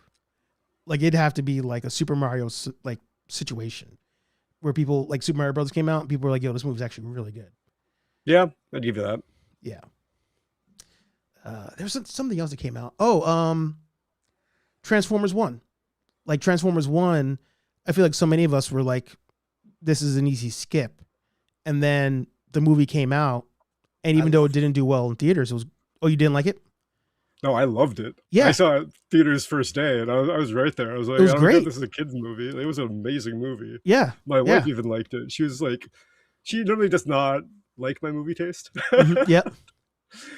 Like it'd have to be like a Super Mario like situation where people like Super Mario Brothers came out and people were like, yo, this movie's actually really good. Yeah, I'd give you that. Yeah. There's something else that came out. Oh, Transformers 1. Like Transformers 1, I feel like so many of us were like, this is an easy skip. And then the movie came out, and even though it didn't do well in theaters, it was, oh, you didn't like it? No, I loved it. Yeah. I saw it theaters first day, and I was right there. I was like, it was I don't great. think this is a kid's movie. It was an amazing movie. Yeah. My wife even liked it. She was like, she normally does not like my movie taste. Mm-hmm. Yep.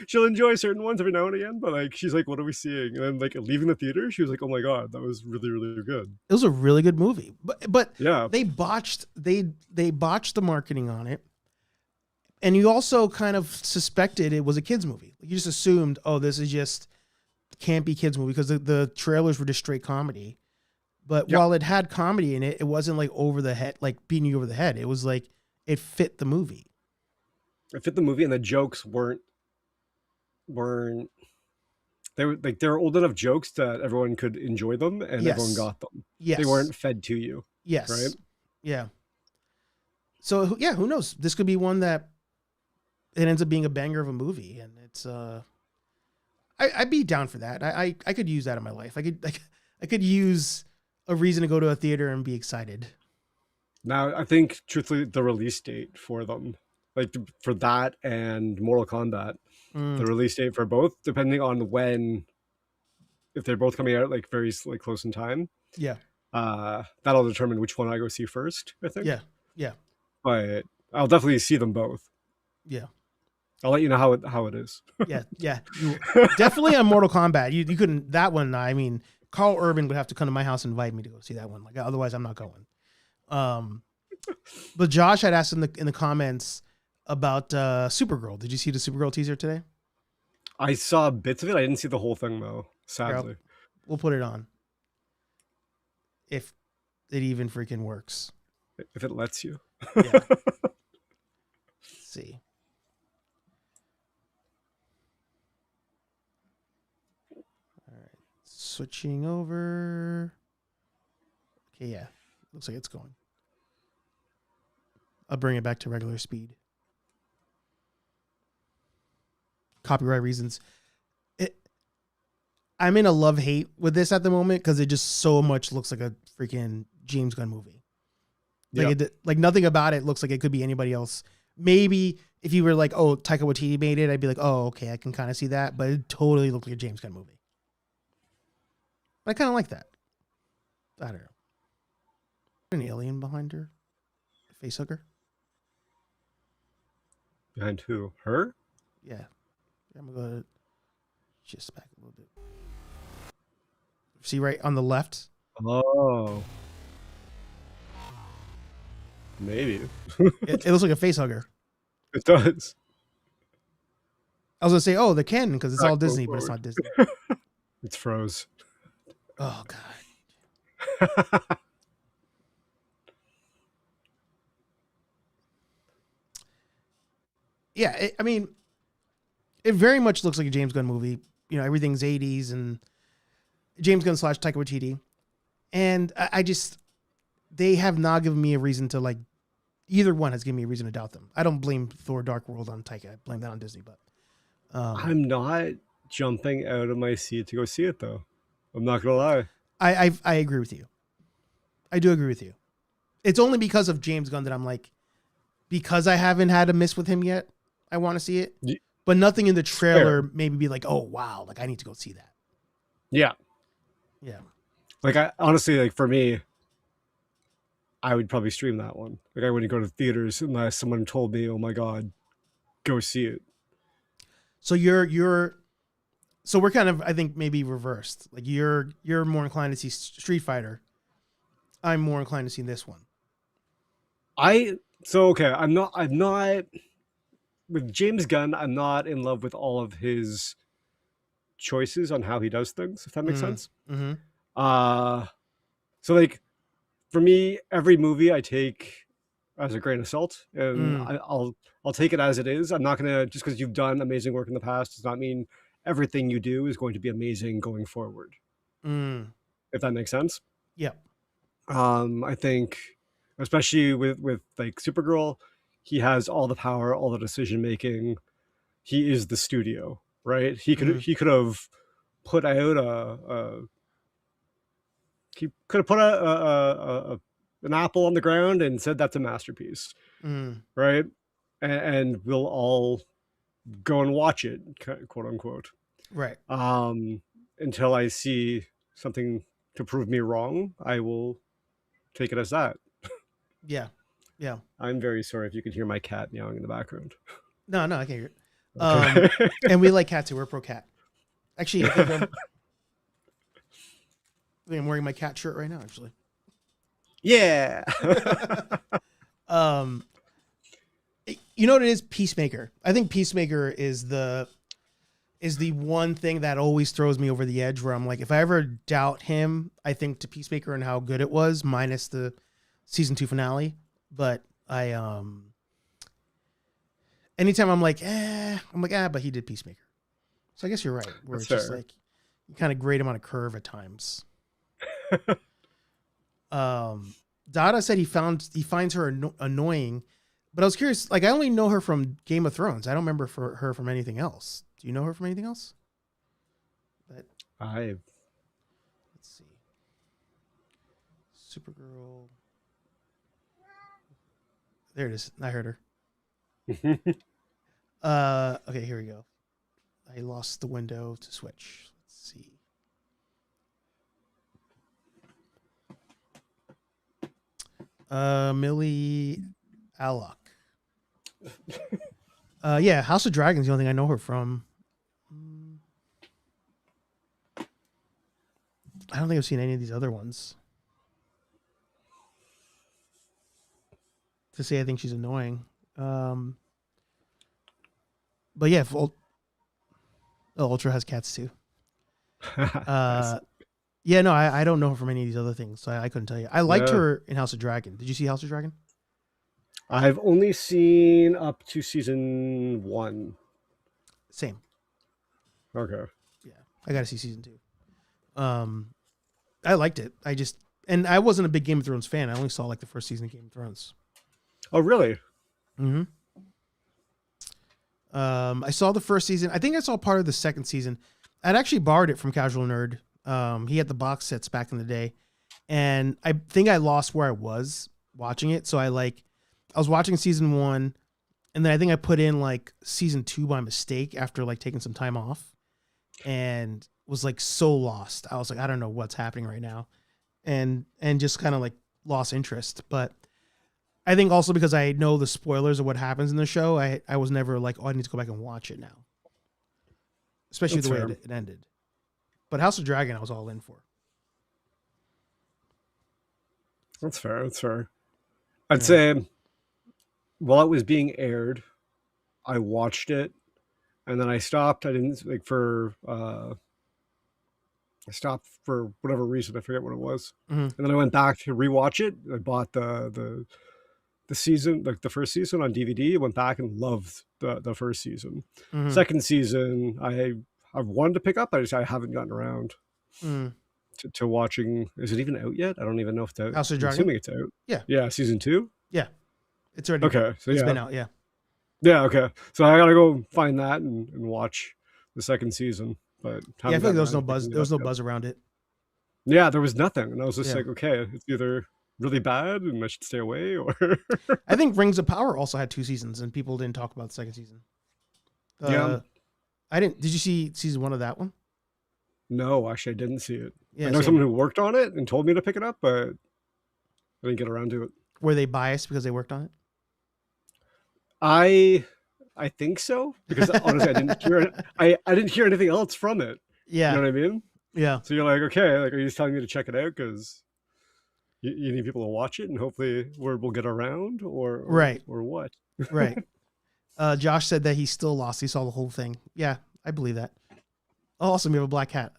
She'll enjoy certain ones every now and again, but like she's like, what are we seeing? And then like leaving the theater, she was like, oh my god, that was really, really good. It was a really good movie. But yeah, they botched the marketing on it. And you also kind of suspected it was a kids movie. You just assumed, oh, this is just campy kids movie because the trailers were just straight comedy. But while it had comedy in it, it wasn't like over the head, like beating you over the head. It was like it fit the movie. It fit the movie, and the jokes weren't they were old enough jokes that everyone could enjoy them and everyone got them. Yes. They weren't fed to you. Yes. Right? Yeah. So yeah, who knows? This could be one that it ends up being a banger of a movie, and it's I'd be down for that. I could use that in my life. I could use a reason to go to a theater and be excited. Now, I think truthfully the release date for them, like for that and Mortal Kombat, the release date for both, depending on when, if they're both coming out like very like close in time. Yeah. That'll determine which one I go see first, I think. Yeah. Yeah. But I'll definitely see them both. Yeah. I'll let you know how it is. Yeah. Yeah. Definitely on Mortal Kombat. You couldn't, that one, I mean, Carl Urban would have to come to my house and invite me to go see that one. Like, otherwise I'm not going. But Josh had asked in the comments about Supergirl. Did you see the Supergirl teaser today? I saw bits of it. I didn't see the whole thing though, sadly. We'll put it on. If it even freaking works. If it lets you. Yeah. Let's see. All right. Switching over. Okay, yeah. Looks like it's going. I'll bring it back to regular speed. Copyright reasons. I'm in a love-hate with this at the moment because it just so much looks like a freaking James Gunn movie. Like nothing about it looks like it could be anybody else. Maybe if you were like, oh, Taika Waititi made it, I'd be like, oh, okay, I can kind of see that. But it totally looked like a James Gunn movie. But I kind of like that. I don't know. An alien behind her? A face hugger? Behind who? Her? Yeah. I'm going to go just back a little bit. See right on the left? Oh. Maybe. It looks like a face hugger. It does. I was going to say, oh, the Ken, because it's all Disney, but it's not Disney. It's froze. Oh, God. Yeah, I mean, it very much looks like a James Gunn movie. You know, everything's 80s and James Gunn / Taika Waititi. And I just, they have not given me a reason to like, either one has given me a reason to doubt them. I don't blame Thor Dark World on Taika. I blame that on Disney, but. I'm not jumping out of my seat to go see it though. I'm not going to lie. I agree with you. I do agree with you. It's only because of James Gunn that I'm like, because I haven't had a miss with him yet, I want to see it. Yeah. But nothing in the trailer made me be like, oh, wow, like I need to go see that. Yeah. Yeah. Like I honestly, like for me, I would probably stream that one. Like I wouldn't go to theaters unless someone told me, oh my God, go see it. So so we're kind of, I think maybe reversed. Like you're more inclined to see Street Fighter. I'm more inclined to see this one. Okay, I'm not with James Gunn, I'm not in love with all of his choices on how he does things, if that makes sense. Mm-hmm. So like for me, every movie I take as a grain of salt, and I'll take it as it is. I'm not gonna, just because you've done amazing work in the past does not mean everything you do is going to be amazing going forward. If that makes sense. Yeah. I think especially with like Supergirl, he has all the power, all the decision making. He is the studio, right? He could have put out he could have put an apple on the ground and said that's a masterpiece, right? And we'll all go and watch it, quote unquote, right? Until I see something to prove me wrong, I will take it as that. Yeah. I'm very sorry if you can hear my cat meowing in the background. No, I can't hear it. Okay. And we like cats too. We're pro cat. Actually, I think I'm wearing my cat shirt right now, actually. Yeah. You know what it is? Peacemaker. I think Peacemaker is the one thing that always throws me over the edge, where I'm like, if I ever doubt him, I think to Peacemaker and how good it was, minus the season 2 finale. But anytime I'm like, but he did Peacemaker. So I guess you're right. Where That's it's just fair. like, you kind of grade him on a curve at times. Dada said he finds her annoying, but I was curious. Like, I only know her from Game of Thrones. I don't remember her from anything else. Do you know her from anything else? Let's see. Supergirl. There it is. I heard her. Okay, here we go. I lost the window to switch. Let's see. Millie Alloc. Yeah, House of Dragons is the only thing I know her from. I don't think I've seen any of these other ones. To say I think she's annoying. But yeah, Ultra has cats too. Yeah, no, I don't know her from any of these other things, so I couldn't tell you. I liked her in House of Dragon. Did you see House of Dragon? I've only seen up to season 1. Same. Okay. Yeah, I got to see season 2. I liked it. And I wasn't a big Game of Thrones fan. I only saw like the first season of Game of Thrones. Oh, really? Mm-hmm. I saw the first season. I think I saw part of the second season. I'd actually borrowed it from Casual Nerd. He had the box sets back in the day, and I think I lost where I was watching it. So I was watching season 1, and then I think I put in like season 2 by mistake after like taking some time off, and was like so lost. I was like, I don't know what's happening right now, and just kind of like lost interest. But I think also because I know the spoilers of what happens in the show, I was never like, oh, I need to go back and watch it now, especially That's the way fair. it ended. But House of Dragon, I was all in for. That's fair. That's fair. I'd say while it was being aired, I watched it, and then I stopped. I didn't like for. I stopped for whatever reason. I forget what it was, and then I went back to rewatch it. I bought the season, like the first season on DVD. Went back and loved the first season. Second season, I've wanted to pick up. I haven't gotten around to watching. Is it even out yet? I don't even know if it's out. House of I'm Dragon? assuming it's out. Yeah, Season 2. yeah, it's already Okay, so it's yeah, been out. Yeah, yeah, okay. So I gotta go find that and watch the second season. But I feel like there was no buzz. There was no buzz around it. Yeah, there was nothing, and I was just Yeah. like, okay, it's either really bad and I should stay away, or I think Rings of Power also had 2 seasons, and people didn't talk about the second season. Yeah. I didn't. Did you see season 1 of that one? no, actually, I didn't see it. Yeah, I know same. someone who worked on it and told me to pick it up, but I didn't get around to it. Were they biased because they worked on it? I think so, because honestly, I didn't hear it. I didn't hear anything else from it. Yeah, You know what I mean? yeah. So you're like, okay, like, are you just telling me to check it out because you need people to watch it, and hopefully word will get around, or Right. or what? Right. Josh said that he still lost. He saw the whole thing. Yeah, I believe that. Oh, awesome. You have a black hat.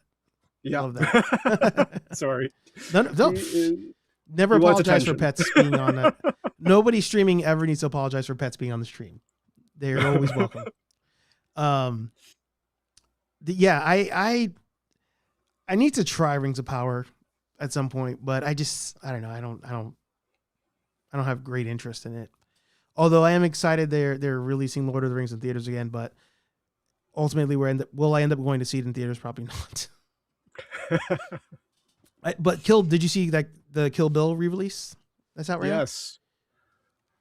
Yeah. Love that. Sorry. No, never he wants apologize for attention. pets being on that. Nobody streaming ever needs to apologize for pets being on the stream. They're always welcome. I need to try Rings of Power at some point, but I don't know. I don't have great interest in it. Although I am excited they're releasing Lord of the Rings in theaters again, but ultimately will I end up going to see it in theaters? Probably not. But did you see like the Kill Bill re-release? That's out right now? Yes.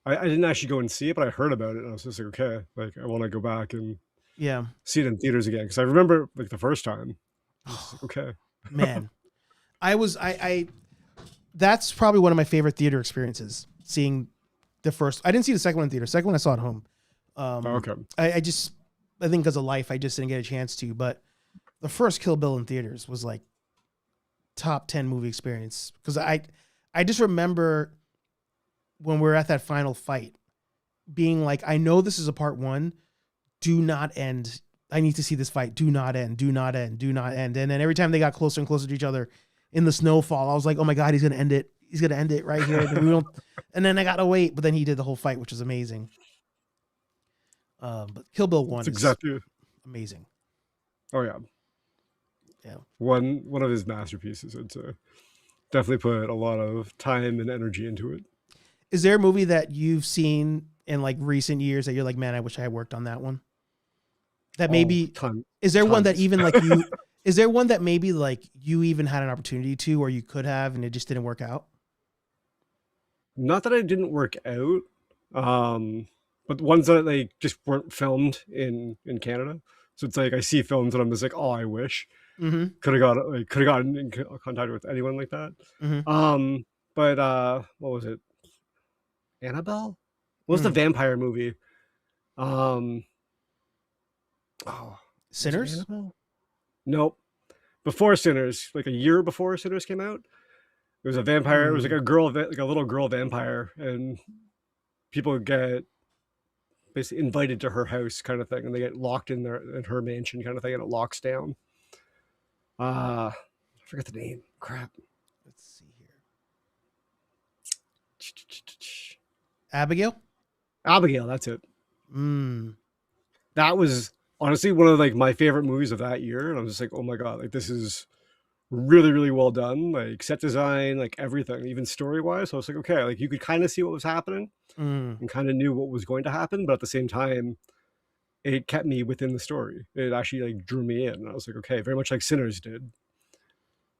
I didn't actually go and see it, but I heard about it, and I was just like, okay, like I want to go back and Yeah. see it in theaters again, because I remember like the first time. I was like, okay. Man. That's probably one of my favorite theater experiences. Seeing the first, I didn't see the second one in theater. Second one I saw at home. Okay. I think because of life, I just didn't get a chance to. But the first Kill Bill in theaters was like top 10 movie experience, because I just remember when we were at that final fight, being like, I know this is a part 1. Do not end. I need to see this fight. Do not end. Do not end. Do not end. And then every time they got closer and closer to each other in the snowfall, I was like, oh my God, he's gonna end it. He's gonna end it right here. And then I gotta wait. But then he did the whole fight, which was amazing. But Kill Bill 1 It's is exactly. amazing. Oh yeah. Yeah. One of his masterpieces. It's definitely put a lot of time and energy into it. Is there a movie that you've seen in like recent years that you're like, man, I wish I had worked on that one? That maybe is there one that even like you is there one that maybe like you even had an opportunity to, or you could have, and it just didn't work out? Not that it didn't work out, but ones that like just weren't filmed in Canada. So it's like I see films and I'm just like, oh, I wish could have gotten in contact with anyone like that. But what was it? Annabelle? What was the vampire movie? Sinners? Nope. Before Sinners, like a year before Sinners came out, there was a vampire. It was like a little girl vampire, and people get basically invited to her house, kind of thing, and they get locked in her mansion, kind of thing, and it locks down. I forget the name. Crap. Let's see here. Abigail? Abigail, that's it. Mm. That was honestly one of like my favorite movies of that year, and I was just like, oh my god, like this is really, really well done, like set design, like everything, even story wise. So I was like, okay, like you could kind of see what was happening and kind of knew what was going to happen, but at the same time, it kept me within the story. It actually like drew me in. And I was like, okay, very much like Sinners did.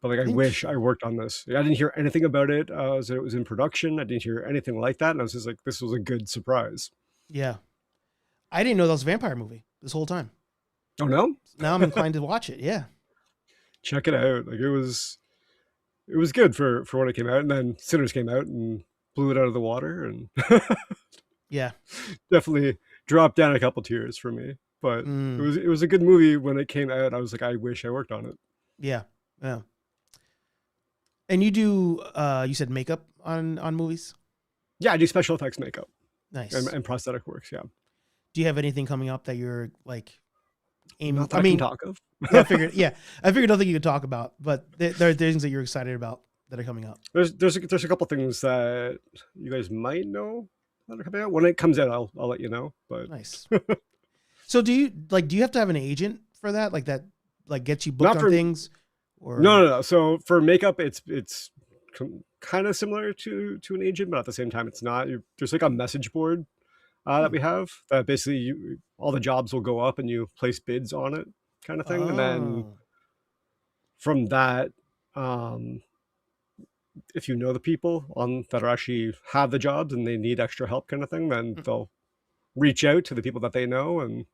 But like, I wish I worked on this. I didn't hear anything about it as it was in production. I didn't hear anything like that, and I was just like, this was a good surprise. Yeah, I didn't know that was a vampire movie this whole time. Oh no! Now I'm inclined to watch it. Yeah, check it out. Like it was good for when it came out, and then Sinners came out and blew it out of the water, and yeah, definitely dropped down a couple tears for me. But it was a good movie when it came out. I was like, I wish I worked on it. Yeah, yeah. And you do, you said makeup on movies? Yeah, I do special effects makeup. Nice. And prosthetic works, yeah. Do you have anything coming up that you're like aiming? I mean, can talk of. I figured nothing you could talk about, but there are things that you're excited about that are coming up. There's a couple things that you guys might know that are coming out. When it comes out, I'll let you know. But nice. So do you have to have an agent for that? Like that, like gets you booked on things? Or no. So for makeup, it's kind of similar to an agent, but at the same time, it's not. There's like a message board that we have that basically all the jobs will go up and you place bids on it, kind of thing. And then from that, if you know the people that are actually have the jobs and they need extra help, kind of thing, then they'll reach out to the people that they know, and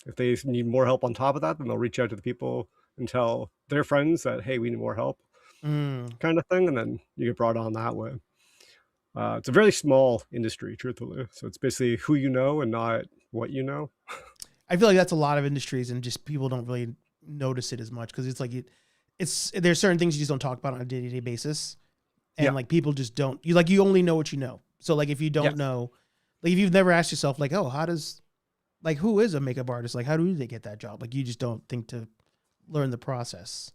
if they need more help on top of that, then they'll reach out to the people and tell their friends that, hey, we need more help, kind of thing. And then you get brought on that way. It's a very small industry, truthfully. So it's basically who you know and not what you know. I feel like that's a lot of industries, and just people don't really notice it as much because it's like there's certain things you just don't talk about on a day-to-day basis. And like people just don't, you only know what you know. So like if you don't know, like if you've never asked yourself like, oh, who is a makeup artist? Like how do they get that job? Like you just don't think to learn the process.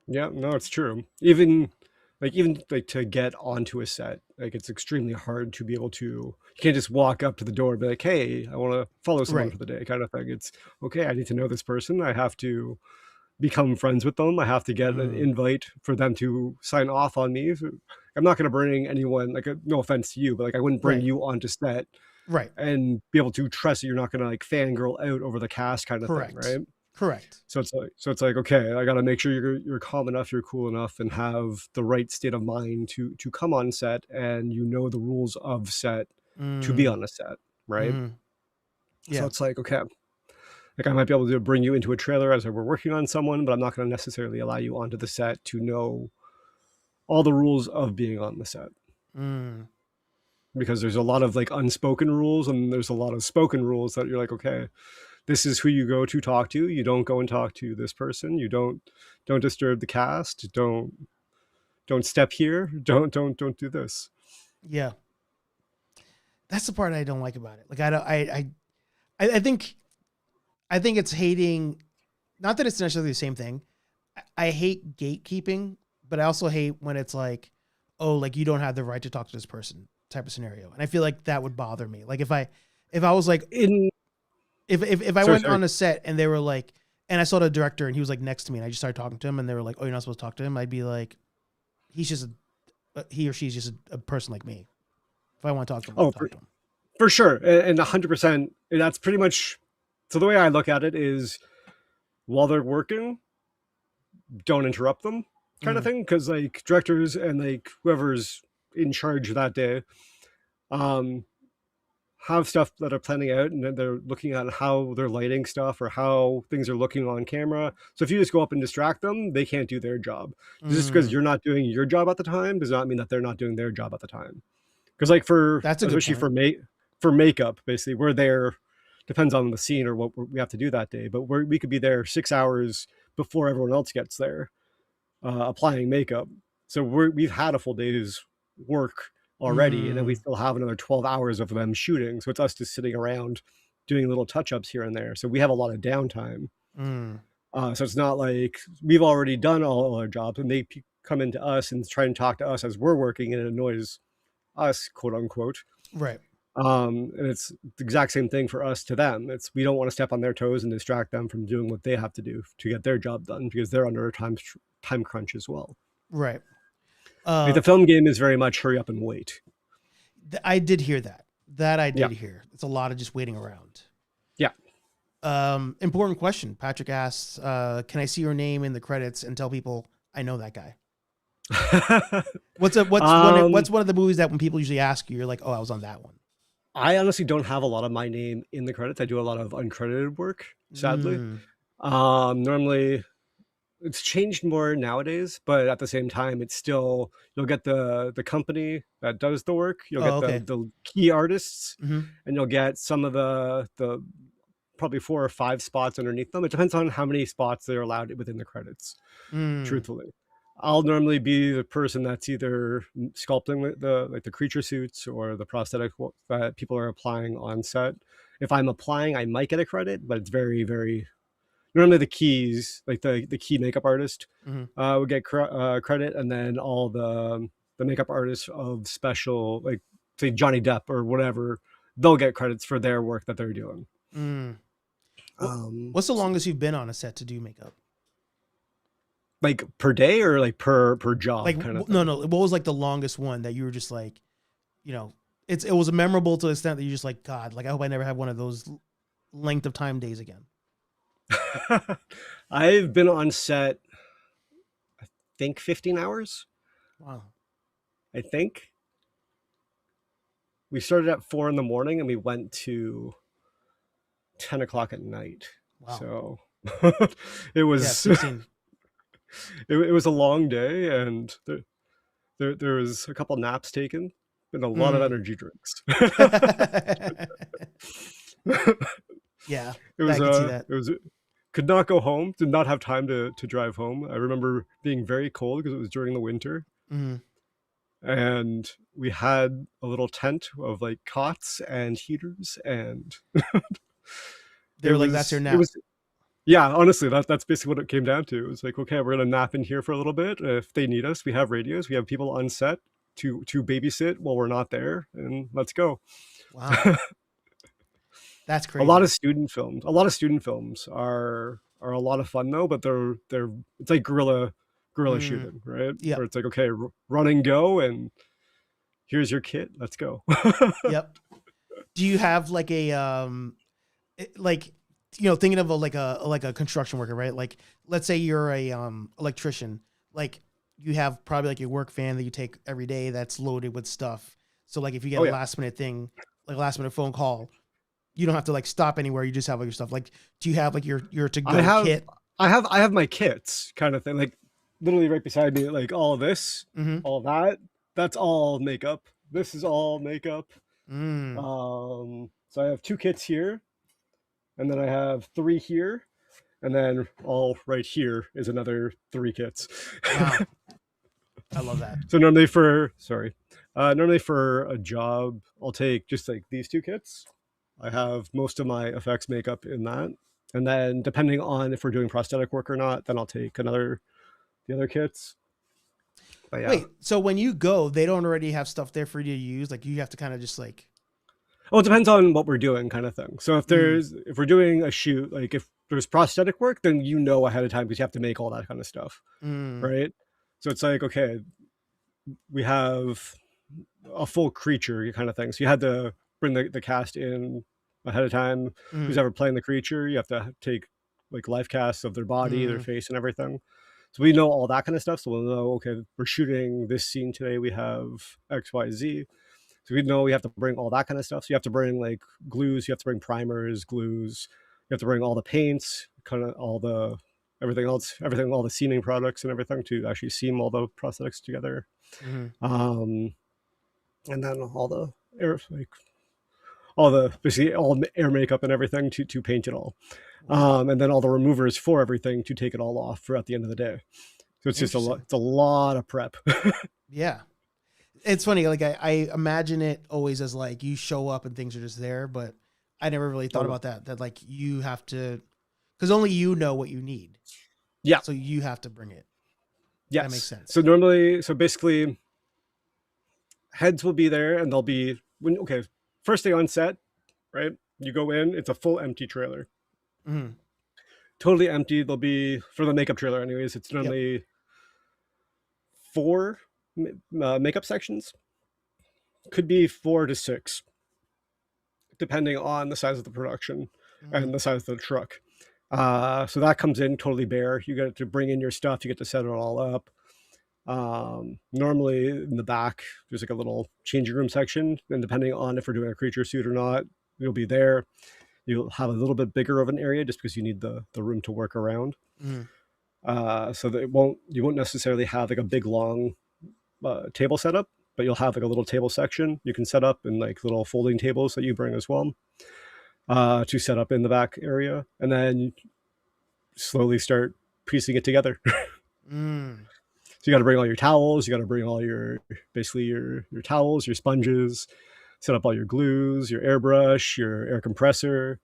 Yeah, no, it's true. Even to get onto a set, like it's extremely hard to be able to, you can't just walk up to the door and be like, hey, I want to follow someone for the day, kind of thing. It's okay, I need to know this person. I have to become friends with them. I have to get an invite for them to sign off on me. So I'm not going to bring anyone, like no offense to you, but like I wouldn't bring you onto set and be able to trust that you're not going to like fangirl out over the cast, kind of thing, right? Correct. So it's like, okay, I got to make sure you're calm enough, you're cool enough, and have the right state of mind to come on set, and you know the rules of set to be on a set, right? So it's like, okay, like I might be able to bring you into a trailer as we're working on someone, but I'm not going to necessarily allow you onto the set to know all the rules of being on the set. Because there's a lot of like unspoken rules, and there's a lot of spoken rules that you're like, okay, this is who you go to talk to. You don't go and talk to this person. You don't disturb the cast. Don't step here. Don't do this. Yeah. That's the part I don't like about it. Like I think it's hating, not that it's necessarily the same thing. I hate gatekeeping, but I also hate when it's like, oh, like you don't have the right to talk to this person type of scenario. And I feel like that would bother me. Like if I was like if I went on a set and they were like, and I saw the director and he was like next to me and I just started talking to him and they were like, oh, you're not supposed to talk to him. I'd be like, he or she's just a person like me. If I want to talk to him, I'll talk to him. For sure. And 100%, that's pretty much, so the way I look at it is while they're working, don't interrupt them kind of thing. Cause like directors and like whoever's in charge that day, have stuff that are planning out and then they're looking at how they're lighting stuff or how things are looking on camera. So if you just go up and distract them, they can't do their job. Just because you're not doing your job at the time does not mean that they're not doing their job at the time. Because like especially for makeup, basically we're there, depends on the scene or what we have to do that day, but we could be there 6 hours before everyone else gets there applying makeup. So we've had a full day's work already, and then we still have another 12 hours of them shooting. So it's us just sitting around doing little touch-ups here and there. So we have a lot of downtime. So it's not like we've already done all our jobs and they come into us and try and talk to us as we're working, and it annoys us, quote unquote. Right. And it's the exact same thing for us to them. It's we don't want to step on their toes and distract them from doing what they have to do to get their job done because they're under a time crunch as well. Right. Like the film game is very much hurry up and wait. I did hear that. That I did hear. It's a lot of just waiting around. Yeah. Important question. Patrick asks, can I see your name in the credits and tell people I know that guy? What's one of the movies that when people usually ask you, you're like, oh, I was on that one? I honestly don't have a lot of my name in the credits. I do a lot of uncredited work, sadly. Normally it's changed more nowadays, but at the same time, it's still, you'll get the company that does the work. You'll get the key artists, and you'll get some of the probably 4 or 5 spots underneath them. It depends on how many spots they're allowed within the credits, truthfully. I'll normally be the person that's either sculpting the creature suits or the prosthetic that people are applying on set. If I'm applying, I might get a credit, but it's very, very normally the keys, like the key makeup artist would get credit, and then all the makeup artists of special, like say Johnny Depp or whatever, they'll get credits for their work that they're doing. What's the longest you've been on a set to do makeup? Like per day or like per job? Like kind of no. What was like the longest one that you were just like, you know, it was memorable to the extent that you just like, God, like I hope I never have one of those length of time days again. I've been on set, I think 15 hours. Wow. I think we started at 4 a.m. and we went to 10 o'clock at night. Wow. So it was, it was a long day, and there was a couple naps taken and a lot of energy drinks. Yeah. It was, I can see that. It was, could not go home, did not have time to drive home. I remember being very cold because it was during the winter. And we had a little tent of like cots and heaters, and they were like, that's your nap. Yeah, honestly, that's basically what it came down to. It was like, okay, we're gonna nap in here for a little bit. If they need us, we have radios, we have people on set to babysit while we're not there, and let's go. Wow. That's crazy. A lot of student films are a lot of fun though, but they're it's like guerrilla shooting, right? Yeah. Where it's like, okay, run and go, and here's your kit, let's go. Yep. Do you have like a like, you know, thinking of like a construction worker, right? Like let's say you're a electrician, like you have probably like your work van that you take every day that's loaded with stuff. So like if you get a last minute thing, like a last minute phone call, you don't have to like stop anywhere. You just have all your stuff. Like, do you have like your to go kit? I have my kits kind of thing, like literally right beside me, like all of this, all that's all makeup. This is all makeup. So I have 2 kits here, and then I have 3 here, and then all right here is another 3 kits. Wow. I love that. So normally for a job, I'll take just like these 2 kits. I have most of my effects makeup in that. And then depending on if we're doing prosthetic work or not, then I'll take the other kits. But yeah. Wait, so when you go, they don't already have stuff there for you to use? Like you have to kind of just like... Well, it depends on what we're doing kind of thing. So if we're doing a shoot, like if there's prosthetic work, then you know ahead of time because you have to make all that kind of stuff. Right? So it's like, okay, we have a full creature kind of thing. So you had to bring the cast in ahead of time. Who's ever playing the creature, you have to take like life casts of their body, their face, and everything. So we know all that kind of stuff. So we'll know, okay, we're shooting this scene today, we have XYZ. So we know we have to bring all that kind of stuff. So you have to bring like glues, you have to bring primers, glues, you have to bring all the paints, kind of all the everything, all the seaming products and everything to actually seam all the prosthetics together. And then all the air, like basically all air makeup and everything to paint it all. And then all the removers for everything to take it all off for at the end of the day. So it's just it's a lot of prep. Yeah. It's funny. Like I imagine it always as like you show up and things are just there, but I never really thought about that like you have to, because only you know what you need. Yeah. So you have to bring it. Yes. That makes sense. So basically heads will be there, and they'll be, first day on set, right? You go in, it's a full empty trailer. Mhm. Totally empty. There'll be, for the makeup trailer anyways, it's normally 4 makeup sections. Could be 4 to 6, depending on the size of the production and the size of the truck. So that comes in totally bare. You get to bring in your stuff. You get to set it all up. Normally in the back, there's like a little changing room section. And depending on if we're doing a creature suit or not, you'll be there. You'll have a little bit bigger of an area just because you need the room to work around. So that you won't necessarily have like a big long table setup, but you'll have like a little table section you can set up, and like little folding tables that you bring as well to set up in the back area, and then slowly start piecing it together. So you got to bring all your towels, you got to bring all your towels, your sponges, set up all your glues, your airbrush, your air compressor,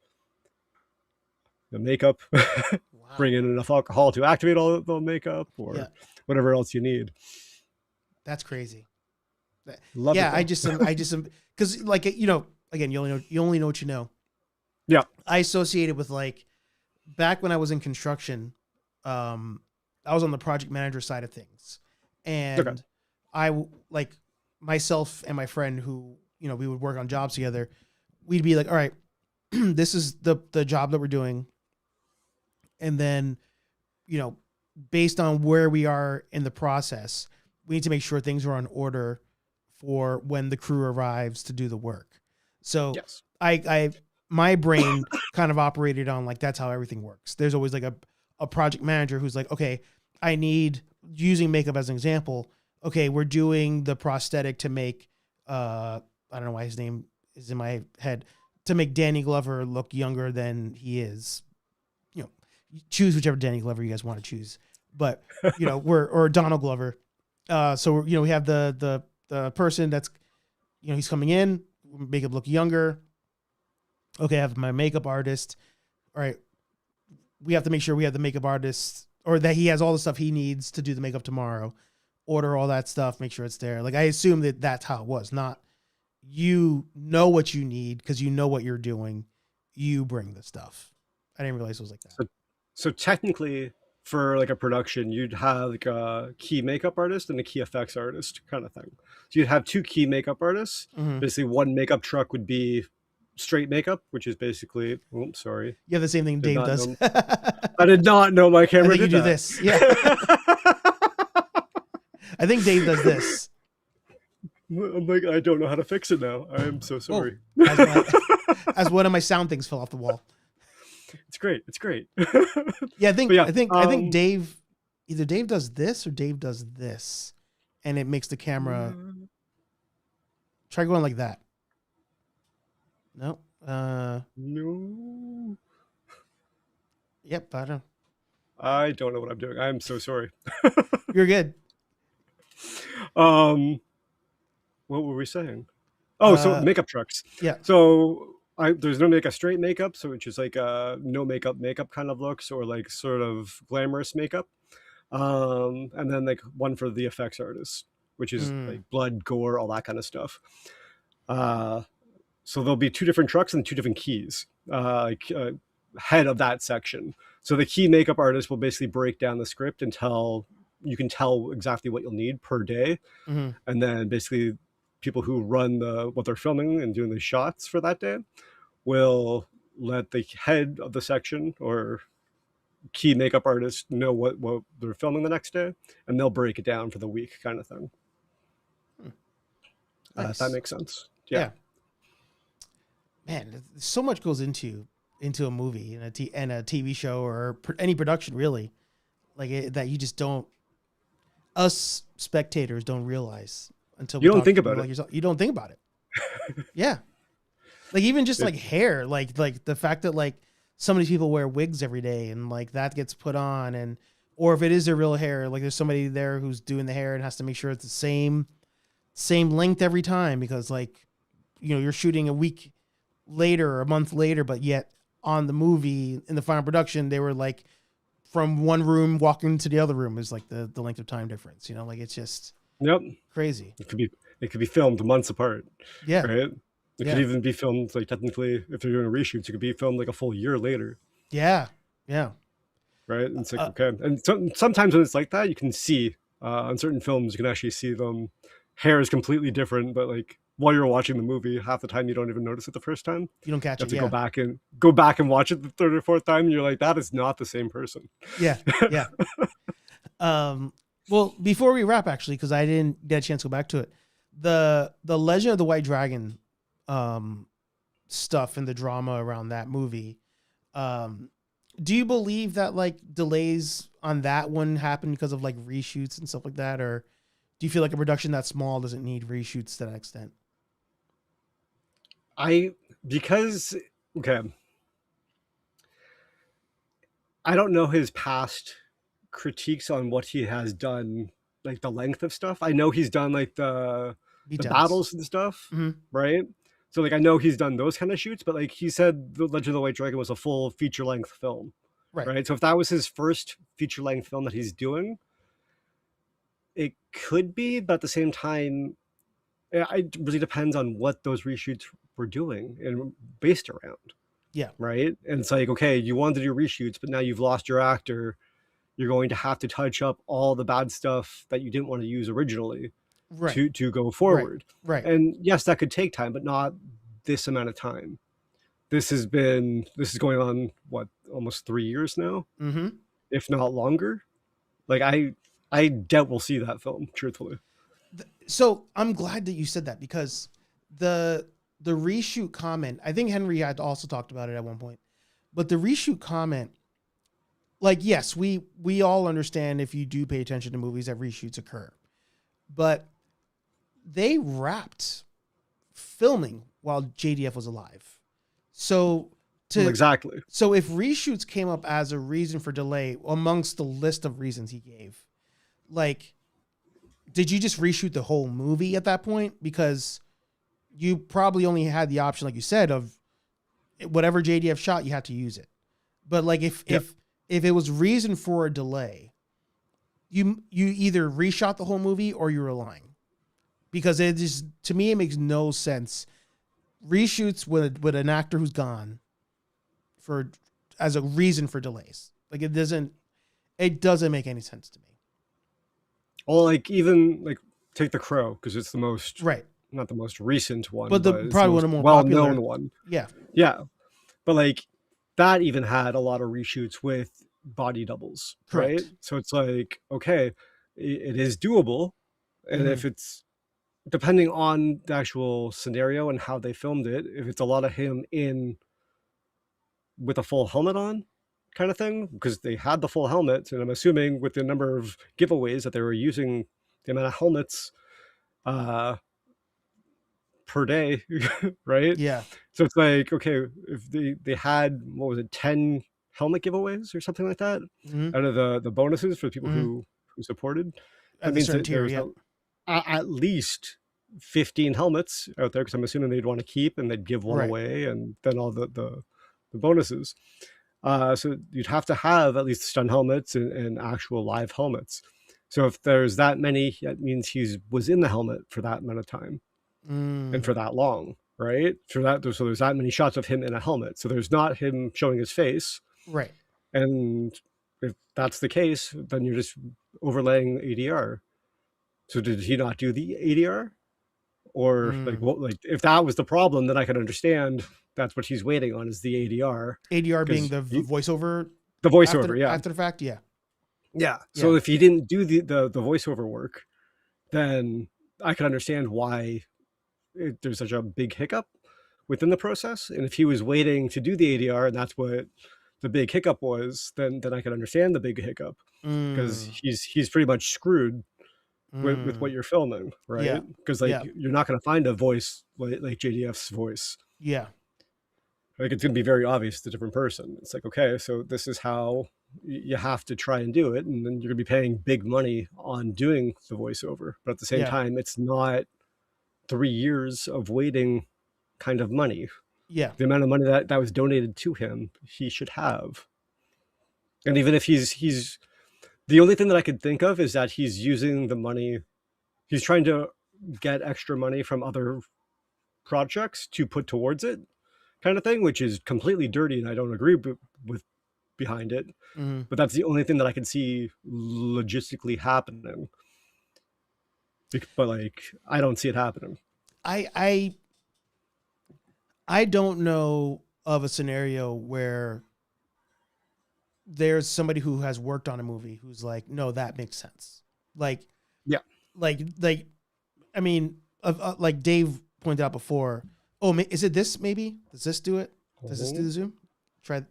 the makeup. Bring in enough alcohol to activate all the makeup, or whatever else you need. That's crazy. Love yeah, it, I just because like, you know, again, you only know what you know. Yeah, I associated with like back when I was in construction. I was on the project manager side of things, and I like myself and my friend who, you know, we would work on jobs together. We'd be like, all right, this is the job that we're doing. And then, you know, based on where we are in the process, we need to make sure things are on order for when the crew arrives to do the work. So my brain kind of operated on like, that's how everything works. There's always like a project manager who's like, okay, I need, using makeup as an example. Okay, we're doing the prosthetic to make, I don't know why his name is in my head, to make Danny Glover look younger than he is. You know, choose whichever Danny Glover you guys want to choose, but you know, or Donald Glover. So you know, we have the person that's, you know, he's coming in, make him look younger. Okay, I have my makeup artist. All right, we have to make sure we have the makeup artist, or that he has all the stuff he needs to do the makeup tomorrow. Order all that stuff, make sure it's there. Like, I assume that that's how it was. Not, you know what you need because you know what you're doing. You bring the stuff. I didn't realize it was like that. So technically, for like a production, you'd have like a key makeup artist and a key effects artist kind of thing. So you'd have 2 key makeup artists. Basically, one makeup truck would be straight makeup, which is basically, oh, sorry. Yeah, the same thing Dave does. I did not know my camera did you do that. this. Yeah. I think Dave does this. I'm like, I don't know how to fix it now. I am so sorry. As one of my sound things fell off the wall. It's great. It's great. Yeah, I think Dave, either Dave does this or Dave does this, and it makes the camera. Try going like that. No. No. Yep, I don't know what I'm doing. I'm so sorry. You're good. What were we saying? Oh, so makeup trucks. Yeah. So there's no like a straight makeup, so which is like a no makeup kind of looks, or like sort of glamorous makeup. And then like one for the effects artist, which is like blood, gore, all that kind of stuff. So there'll be 2 different trucks and 2 different keys, head of that section. So the key makeup artist will basically break down the script until you can tell exactly what you'll need per day. And then basically people who run what they're filming and doing the shots for that day will let the head of the section or key makeup artist know what they're filming the next day, and they'll break it down for the week kind of thing. If that makes sense. Yeah. Man, so much goes into a movie and a TV show or any production, really, like that you just don't, us spectators don't realize until you don't think about it. You don't think about it. Yeah. Like even just like hair, like the fact that like some of these people wear wigs every day and like that gets put on, and, or if it is their real hair, like there's somebody there who's doing the hair and has to make sure it's the same length every time, because like, you know, you're shooting a week later or a month later, but yet on the movie in the final production, they were like from one room walking to the other room is like the length of time difference, you know, like it's just Yep. crazy. It could be filmed months apart. Yeah. Right. It could even be filmed, like, technically, if they're doing reshoots, it could be filmed like a full year later. Yeah. Right. And it's like, okay. And sometimes when it's like that, you can see on certain films, you can actually see them. Hair is completely different, but like while you're watching the movie, half the time you don't even notice it the first time. You don't catch You have it. to go back and watch it the third or fourth time, and you're like, that is not the same person. Yeah. Well, before we wrap, actually, because I didn't get a chance to go back to it, the Legend of the White Dragon stuff and the drama around that movie. Do you believe that like delays on that one happened because of like reshoots and stuff like that, or do you feel like a production that small doesn't need reshoots to that extent? Okay, I don't know his past critiques on what he has done, like the length of stuff. I know he's done like the battles and stuff, right? So like I know he's done those kind of shoots, but like he said the Legend of the White Dragon was a full feature-length film. Right. So if that was his first feature-length film that he's doing, it could be, but at the same time, it really depends on what those reshoots were doing and based around. Yeah. Right. And it's like, okay, you wanted to do reshoots, but now you've lost your actor. You're going to have to touch up all the bad stuff that you didn't want to use originally. To go forward. Right. And yes, that could take time, but not this amount of time. This is going on what, almost 3 years now, if not longer. Like I doubt we'll see that film, truthfully. So I'm glad that you said that, because the reshoot comment, I think Henry had also talked about it at one point, but the reshoot comment, like, yes, we all understand if you do pay attention to movies that reshoots occur, but they wrapped filming while JDF was alive. So exactly. So if reshoots came up as a reason for delay amongst the list of reasons he gave, like, did you just reshoot the whole movie at that point? Because you probably only had the option, like you said, of whatever JDF shot, you had to use it. But like if it was reason for a delay, you either reshot the whole movie or you were lying. Because it just, to me, it makes no sense. Reshoots with an actor who's gone as a reason for delays. Like it doesn't make any sense to me. Well, like even like take The Crow, because it's the most not the most recent one, but probably one of the more well-known one. Yeah. But like that even had a lot of reshoots with body doubles, right? So it's like, okay, it is doable, and if it's depending on the actual scenario and how they filmed it, if it's a lot of him in with a full helmet on kind of thing, because they had the full helmet, and I'm assuming with the number of giveaways that they were using, the amount of helmets per day, right? Yeah. So it's like, okay, if they had, what was it, 10 helmet giveaways or something like that out of the bonuses for the people who supported, that means that there's at least 15 helmets out there, because I'm assuming they'd want to keep, and they'd give one away, and then all the bonuses. So you'd have to have at least stun helmets and actual live helmets. So if there's that many, that means he was in the helmet for that amount of time and for that long, right? So there's that many shots of him in a helmet. So there's not him showing his face. Right. And if that's the case, then you're just overlaying ADR. So did he not do the ADR? Or like if that was the problem, then I can understand that's what he's waiting on, is the ADR. ADR being the voiceover? The voiceover, After the fact, Yeah. So if he didn't do the voiceover work, then I can understand why there's such a big hiccup within the process. And if he was waiting to do the ADR and that's what the big hiccup was, then I can understand the big hiccup, because he's pretty much screwed with what you're filming, right? Because you're not going to find a voice like JDF's voice. Yeah. Like it's going to be very obvious it's a different person. It's like, okay, so this is how you have to try and do it, and then you're going to be paying big money on doing the voiceover. But at the same time, it's not 3 years of waiting kind of money. Yeah. The amount of money that was donated to him, he should have. And even if he's the only thing that I could think of is that he's using the money, he's trying to get extra money from other projects to put towards it, kind of thing, which is completely dirty, and I don't agree with behind it. Mm-hmm. But that's the only thing that I can see logistically happening. But like, I don't see it happening. I don't know of a scenario where there's somebody who has worked on a movie who's like, no, that makes sense. Like, yeah, like, I mean, like Dave pointed out before. Oh, is it this? Maybe does this do it? Does this do the zoom? Try.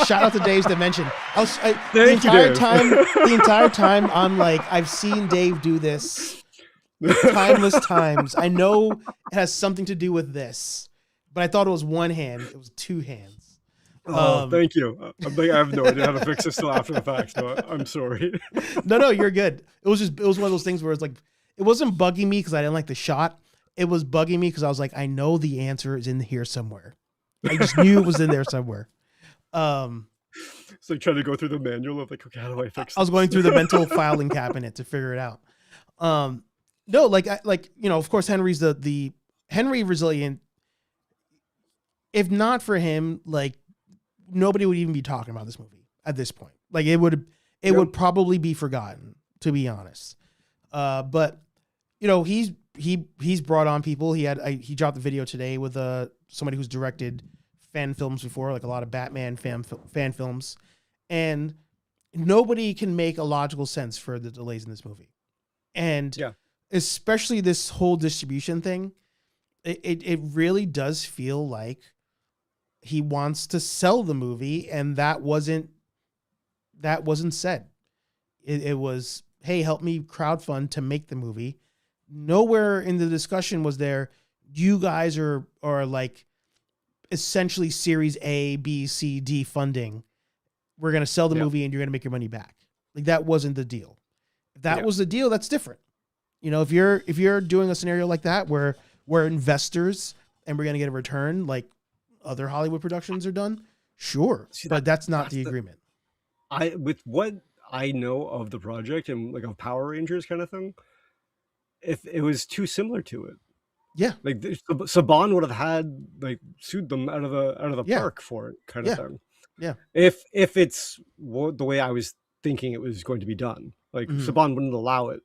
Shout out to Dave's Dimension. The entire time I'm like, I've seen Dave do this timeless times. I know it has something to do with this, but I thought it was one hand. It was two hands. Oh, thank you. I have no idea how to fix this till after the fact, so I'm sorry. No, you're good. It was one of those things where it's like, it wasn't bugging me because I didn't like the shot. It was bugging me because I was like, I know the answer is in here somewhere. I just knew it was in there somewhere. It's like trying to go through the manual of like, okay, how do I fix this? I was going through the mental filing cabinet to figure it out. No, like of course, Henry's the Henry Resilient. If not for him, like nobody would even be talking about this movie at this point. Like it would probably be forgotten, to be honest. But he's brought on people. He dropped the video today with somebody who's directed fan films before, like a lot of Batman fan films, and nobody can make a logical sense for the delays in this movie. And especially this whole distribution thing, it really does feel like he wants to sell the movie, and that wasn't said. It was, hey, help me crowdfund to make the movie. Nowhere in the discussion was there, you guys are like essentially series A, B, C, D funding. We're going to sell the movie and you're going to make your money back. Like that wasn't the deal. If that was the deal, that's different. If you're doing a scenario like that where we're investors and we're going to get a return like other Hollywood productions are done, sure. But that's not the agreement. With what I know of the project and like of Power Rangers kind of thing, if it was too similar to it. Yeah. Like Saban would have had like sued them out of the park for it kind of thing. Yeah. If it's the way I was thinking it was going to be done, like Saban wouldn't allow it.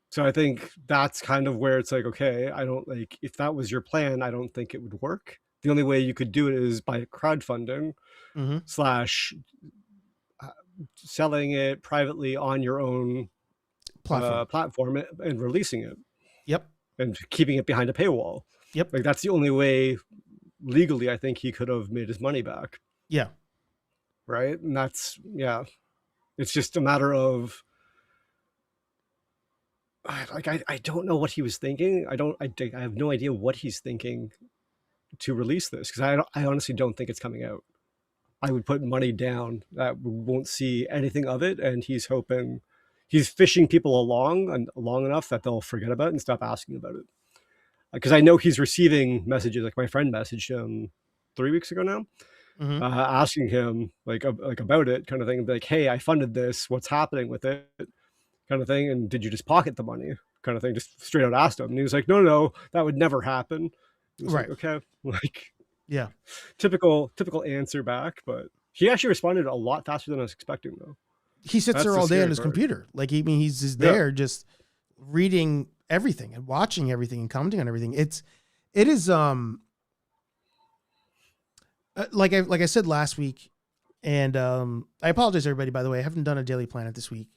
So I think that's kind of where it's like, okay, I don't like, if that was your plan, I don't think it would work. The only way you could do it is by crowdfunding / selling it privately on your own platform and releasing it. Yep. And keeping it behind a paywall. Yep. Like that's the only way legally I think he could have made his money back. Yeah. Right. And that's, it's just a matter of like, I don't know what he was thinking. I have no idea what he's thinking to release this, because I honestly don't think it's coming out. I would put money down that we won't see anything of it, and he's fishing people along enough that they'll forget about it and stop asking about it. Because I know he's receiving messages, like my friend messaged him 3 weeks ago now, asking him like about it, kind of thing, and be like, hey, I funded this, what's happening with it, kind of thing, and did you just pocket the money, kind of thing, just straight out asked him. And he was like, no, that would never happen. Right. Like, okay. Like, yeah, typical answer back, but he actually responded a lot faster than I was expecting, though. He sits there all day on his computer. Like, he's just there just reading everything and watching everything and commenting on everything. It is like I said last week, and I apologize everybody, by the way. I haven't done a Daily Planet this week.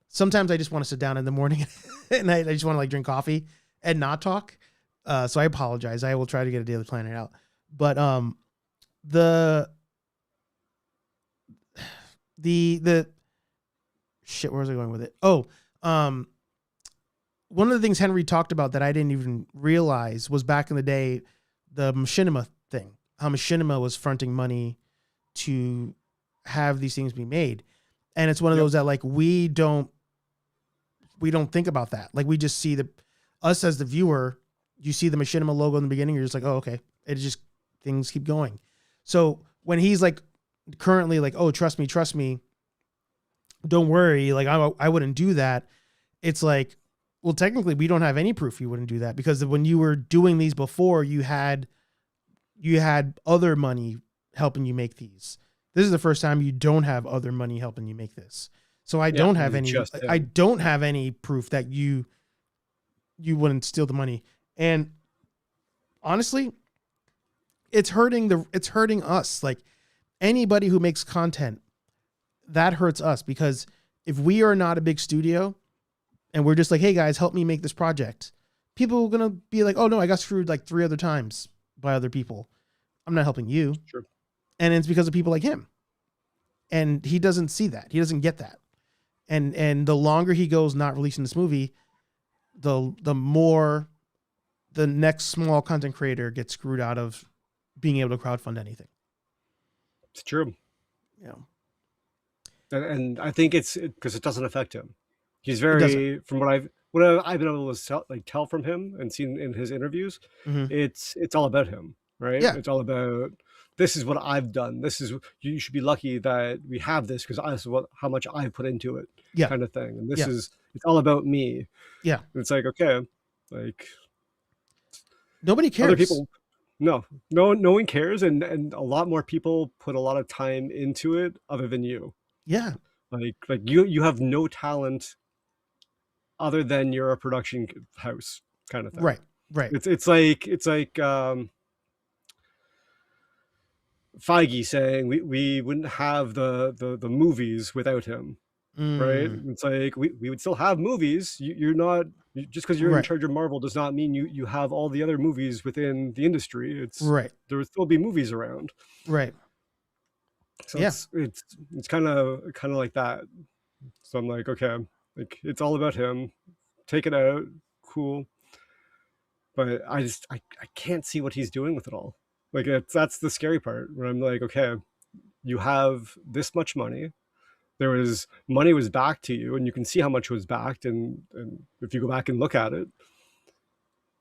Sometimes I just want to sit down in the morning and I just want to like drink coffee and not talk. So I apologize. I will try to get a Daily Planet out. But the shit, where was I going with it? Oh, one of the things Henry talked about that I didn't even realize was back in the day, the machinima thing, how machinima was fronting money to have these things be made. And it's one of those that like, we don't think about that. Like we just see us as the viewer, you see the machinima logo in the beginning. You're just like, oh, okay. It just, things keep going. So when he's like currently like, oh, trust me, don't worry, like I wouldn't do that. It's like, well, technically we don't have any proof you wouldn't do that, because when you were doing these before, you had other money helping you make these. This is the first time you don't have other money helping you make this. So I don't have any proof that you wouldn't steal the money. And honestly, it's hurting us. Like, anybody who makes content, that hurts us, because if we are not a big studio and we're just like, hey guys, help me make this project, people are going to be like, oh no, I got screwed like 3 other times by other people. I'm not helping you. Sure. And it's because of people like him. And he doesn't see that. He doesn't get that. And the longer he goes not releasing this movie, the more the next small content creator gets screwed out of being able to crowdfund anything. It's true. Yeah. And I think it's because it doesn't affect him. He's very, from what I've been able to tell from him and seen in his interviews, it's all about him, right? Yeah. It's all about, this is what I've done. This is, you should be lucky that we have this, because this is how much I've put into it, kind of thing. And this is, it's all about me. Yeah. And it's like, okay, like, nobody cares. Other people, no one cares, and a lot more people put a lot of time into it other than you. Yeah. Like you have no talent other than you're a production house kind of thing. Right. It's like Feige saying we wouldn't have the movies without him. Right? It's like we would still have movies. You're not, just because you're in charge of Marvel does not mean you have all the other movies within the industry. It's there would still be movies around. Right. So it's kind of like that. So I'm like, okay, like, it's all about him. Take it out, cool. But I can't see what he's doing with it all. Like, that's the scary part, where I'm like, okay, you have this much money. Money was back to you, and you can see how much was backed, and if you go back and look at it,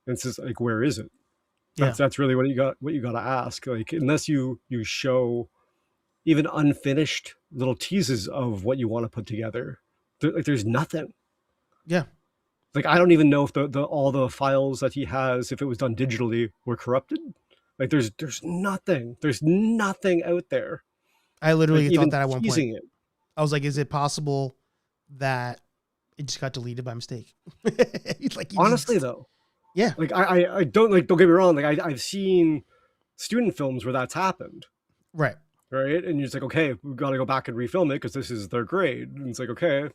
it's just like, where is it? That's really what you got to ask. Like, unless you show even unfinished little teases of what you want to put together, there's nothing. Yeah. Like, I don't even know if all the files that he has, if it was done digitally, were corrupted. Like, there's nothing. There's nothing out there. I literally thought that at one point. It. I was like, is it possible that it just got deleted by mistake? Like, honestly, though. Yeah. Like, I don't get me wrong. Like, I've seen student films where that's happened. Right. Right. And you're just like, okay, we've got to go back and refilm it because this is their grade. And it's like, okay,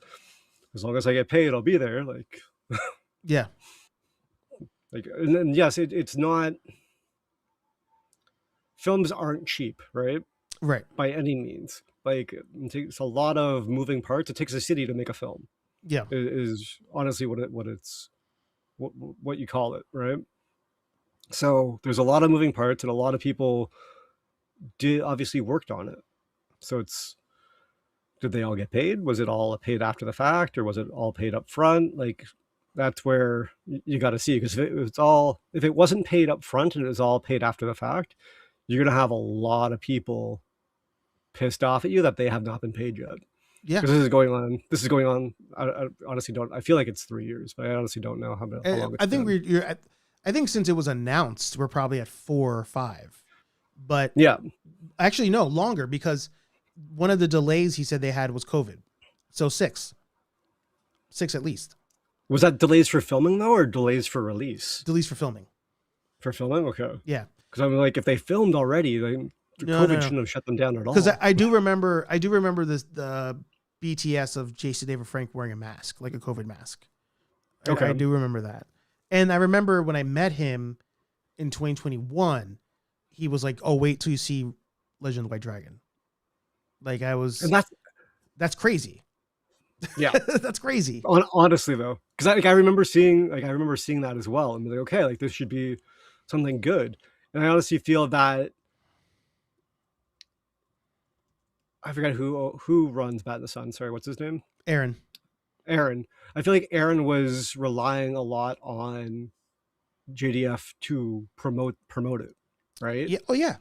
as long as I get paid, I'll be there. Like, yeah. Like, and then, yes, it's not, films aren't cheap, right? Right. By any means. Like, it takes a lot of moving parts. It takes a city to make a film. Yeah. Is honestly what you call it, right? So there's a lot of moving parts, and a lot of people obviously worked on it. So did they all get paid? Was it all paid after the fact, or was it all paid up front? Like, that's where you got to see, because if it wasn't paid up front and it was all paid after the fact, you're going to have a lot of people pissed off at you that they have not been paid yet. Yeah. Because this is going on. I honestly don't, I feel like it's 3 years, but I honestly don't know how long it's been. I think since it was announced, we're probably at 4 or 5. But yeah, actually, no, longer, because one of the delays he said they had was COVID. So 6 at least. Was that delays for filming though, or delays for release? Delays for filming. For filming? Okay. Yeah. Because I'm like, if they filmed already, then COVID shouldn't have shut them down at all. Because I do remember the BTS of Jason David Frank wearing a mask, like a COVID mask. Okay. I do remember that. And I remember when I met him in 2021, he was like, "Oh, wait till you see Legend of the White Dragon." Like, and that's crazy. Yeah, that's crazy. Honestly, though, because I remember seeing that as well, and be like, okay, like, this should be something good. And I honestly feel that I forgot who runs Bat in the Sun. Sorry, what's his name? Aaron. I feel like Aaron was relying a lot on JDF to promote it, right? Yeah. Oh yeah.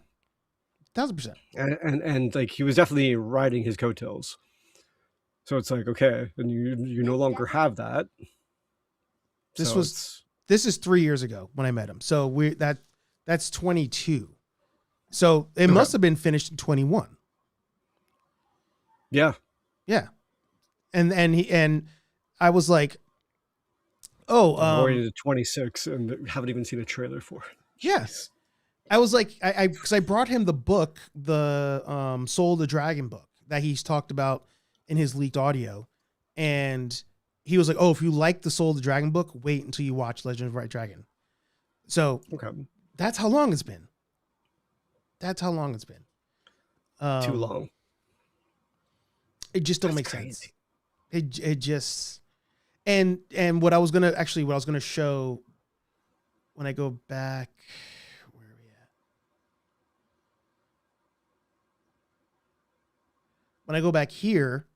1000%. And like, he was definitely riding his coattails. So it's like, okay, and you no longer have that. This is 3 years ago when I met him. So that's 22. So it must have been finished in 21. Yeah. Yeah. And I was like, oh, going into 26 and haven't even seen a trailer for it. Yes. I was like, because I brought him the book, the Soul of the Dragon book that he's talked about in his leaked audio. And he was like, oh, if you like the Soul of the Dragon book, wait until you watch Legend of White Dragon. So that's how long it's been. Too long. It just don't make sense. It just, and what I was going to show when I go back, where are we at? When I go back here,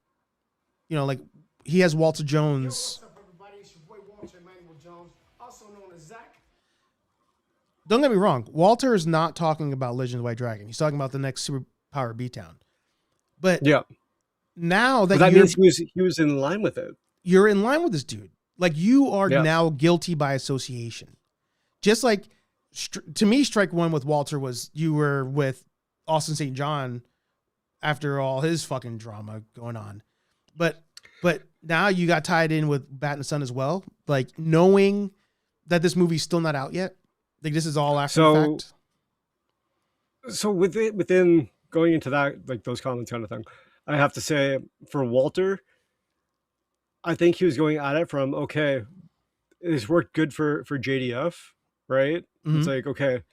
you know, like he has Walter Jones. Yo, what's up, everybody? It's your boy Walter Emmanuel Jones, also known as Zach. Don't get me wrong. Walter is not talking about Legend of the White Dragon. He's talking about the next Superpower Beatdown. But yeah, now that means he was in line with it. You're in line with this dude. Like you are now guilty by association. Just like to me, strike one with Walter was you were with Austin St. John after all his fucking drama going on. But now you got tied in with Bat and the Sun as well. Like knowing that this movie's still not out yet. Like this is all after the fact. So within going into that, like those comments kind of thing, I have to say for Walter, I think he was going at it from, okay, it's worked good for JDF, right? Mm-hmm. It's like, okay,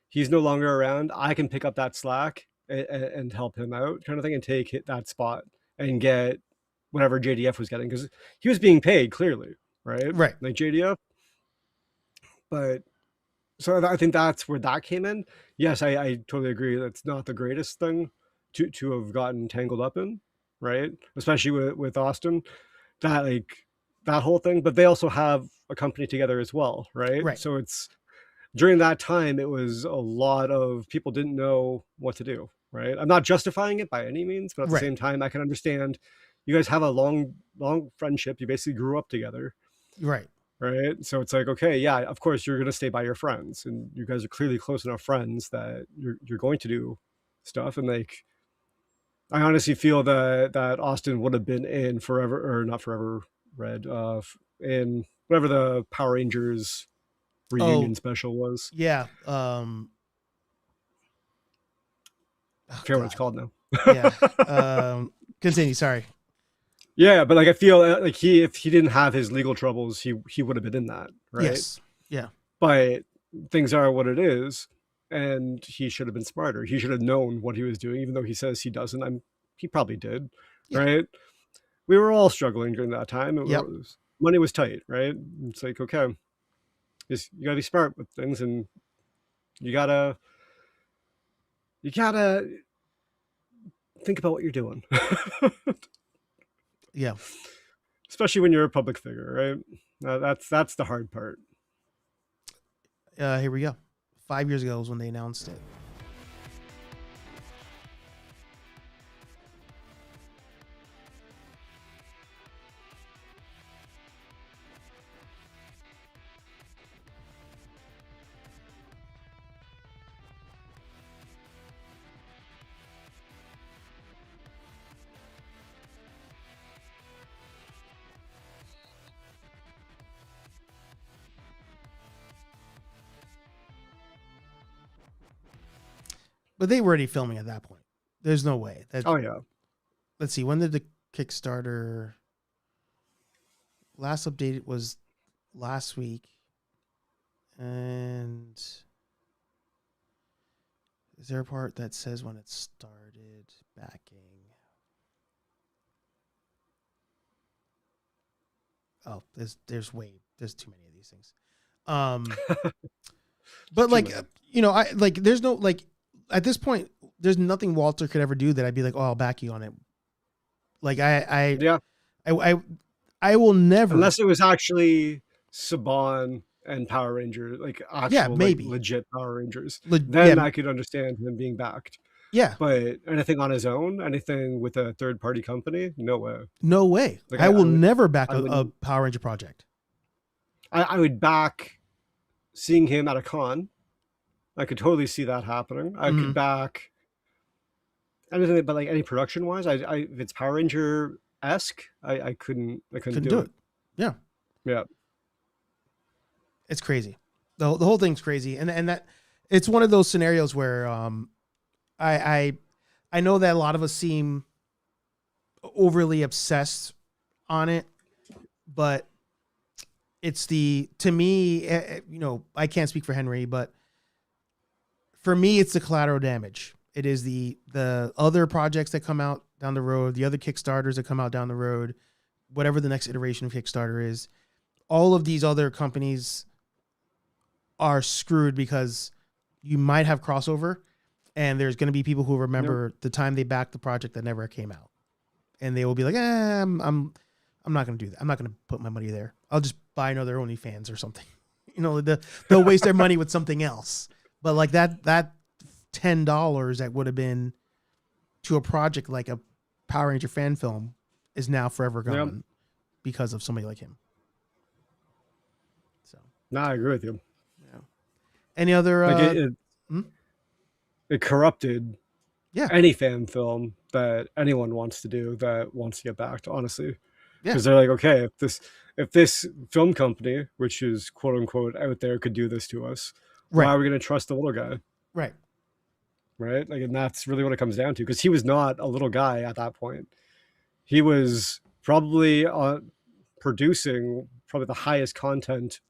he's no longer around. I can pick up that slack and help him out kind of thing and take that spot and get whatever JDF was getting because he was being paid clearly, right? Right. Like JDF. But so I think that's where that came in. Yes, I totally agree. That's not the greatest thing to have gotten tangled up in, right? Especially with Austin. That whole thing, but they also have a company together as well, right? So it's during that time, it was a lot of people didn't know what to do, right? I'm not justifying it by any means, but at the same time, I can understand you guys have a long friendship. You basically grew up together, right? So it's like, okay, yeah, of course you're going to stay by your friends, and you guys are clearly close enough friends that you're going to do stuff, and like. I honestly feel that Austin would have been in Forever, or not Forever Red, in whatever the Power Rangers reunion special was. Yeah. I forget what it's called now. Yeah. Continue. Sorry. Yeah, but like I feel like if he didn't have his legal troubles, he would have been in that, right? Yes. Yeah. But things are what it is. And he should have been smarter. He should have known what he was doing, even though he says he doesn't. He probably did, right? We were all struggling during that time. Money was tight, right? It's like, okay, you gotta be smart with things, and you gotta think about what you're doing. Yeah, especially when you're a public figure, right? That's the hard part. Here we go. 5 years ago was when they announced it. But they were already filming at that point. There's no way. Oh, yeah. Let's see. When did the Kickstarter last updated was last week. And is there a part that says when it started backing? Oh, there's too many of these things. But like, you know, there's no, like, at this point, there's nothing Walter could ever do that I'd be like, oh, I'll back you on it. Like I will never, unless it was actually Saban and Power Ranger, like actual, maybe like, legit Power Rangers. Then I could understand him being backed. Yeah. But anything on his own, anything with a third party company, no way. No way. Like, I will would- never back I a wouldn't- Power Ranger project. I would back seeing him at a con. I could totally see that happening. I could back anything, but like any production wise, if it's Power Ranger esque, I couldn't do it. Yeah. Yeah. It's crazy. The whole thing's crazy. And that it's one of those scenarios where I know that a lot of us seem overly obsessed on it, but it's to me, I can't speak for Henry, but for me, it's the collateral damage. It is the other projects that come out down the road, the other Kickstarters that come out down the road, whatever the next iteration of Kickstarter is. All of these other companies are screwed because you might have crossover, and there's going to be people who remember the time they backed the project that never came out, and they will be like, I'm not going to do that. I'm not going to put my money there. I'll just buy another OnlyFans or something. They'll waste their money with something else. But like that $10 that would have been to a project like a Power Ranger fan film is now forever gone because of somebody like him. So no, I agree with you. Yeah. Any other? It corrupted. Yeah. Any fan film that anyone wants to do that wants to get backed, honestly. Yeah. Because they're like, okay, if this film company, which is quote unquote out there, could do this to us, why are we going to trust the little guy? Right. Right. Like, and that's really what it comes down to. Because he was not a little guy at that point. He was probably producing probably the highest content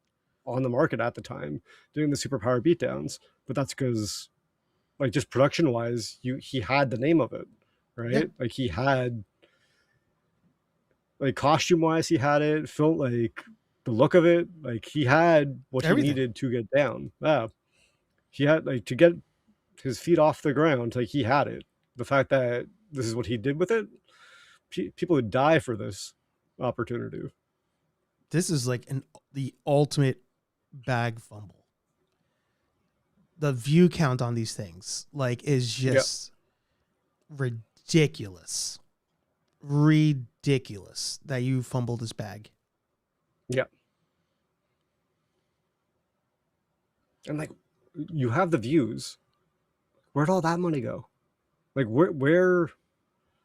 on the market at the time, doing the superpower beatdowns. But that's because, like, just production wise, he had the name of it, right? Yeah. Like, he had, like, costume wise, he had it. Felt like the look of it, like he had what he needed to get down. Yeah, he had like to get his feet off the ground. Like he had it. The fact that this is what he did with it, people would die for this opportunity. This is like the ultimate bag fumble. The view count on these things like is just ridiculous that you fumbled this bag. Yeah. And like you have the views. Where'd all that money go? Like where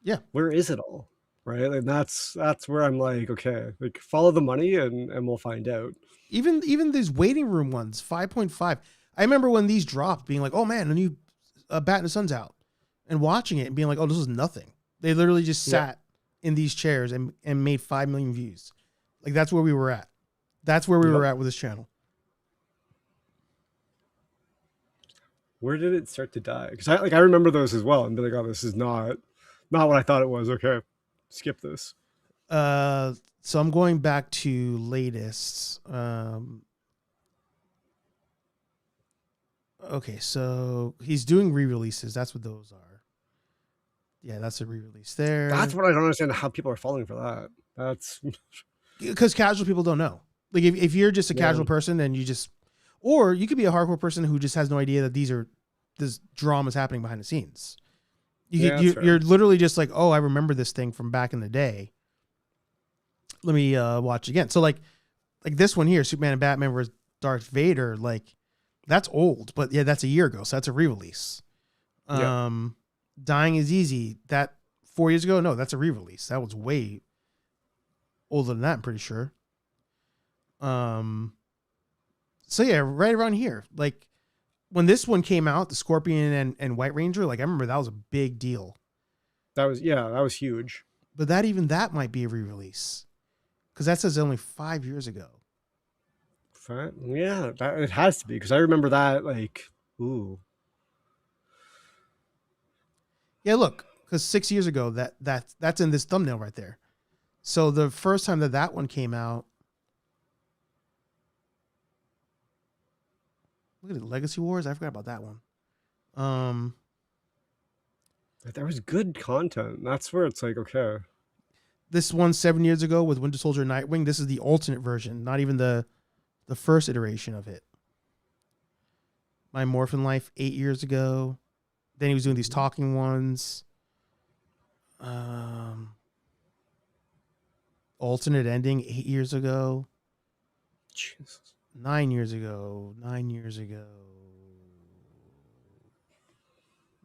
is it all? Right? And that's where I'm like, okay, like follow the money and we'll find out. Even these waiting room ones, 5.5. I remember when these dropped being like, oh man, a new Bat and the Sun's out, and watching it and being like, oh, this is nothing. They literally just sat in these chairs and made 5 million views. Like that's where we were at. That's where we were at with this channel. Where did it start to die? Because I remember those as well and be like, oh, this is not what I thought it was. Okay, skip this. So I'm going back to latest. Okay, so he's doing re-releases. That's what those are. Yeah, that's a re-release there. That's what I don't understand how people are falling for that. That's because casual people don't know. Like if you're just a casual person and you just, or you could be a hardcore person who just has no idea that this drama is happening behind the scenes. You're literally just like, oh, I remember this thing from back in the day. Let me watch again. So like this one here, Superman and Batman vs. Darth Vader, like that's old, but yeah, that's a year ago. So that's a re-release. Dying is Easy. That 4 years ago? No, that's a re-release. That was way older than that, I'm pretty sure. So yeah, right around here. Like when this one came out, the Scorpion and White Ranger, like I remember that was a big deal. That was huge. But that might be a re-release. Because that says only 5 years ago. Yeah, it has to be. Because I remember that, like, ooh. Yeah, look, because 6 years ago, that's in this thumbnail right there. So the first time that one came out, look at it, Legacy Wars. I forgot about that one. There was good content. That's where it's like, okay. This one 7 years ago with Winter Soldier and Nightwing. This is the alternate version, not even the first iteration of it. My Morphin Life 8 years ago. Then he was doing these talking ones. Alternate ending 8 years ago. Jesus. 9 years ago. 9 years ago.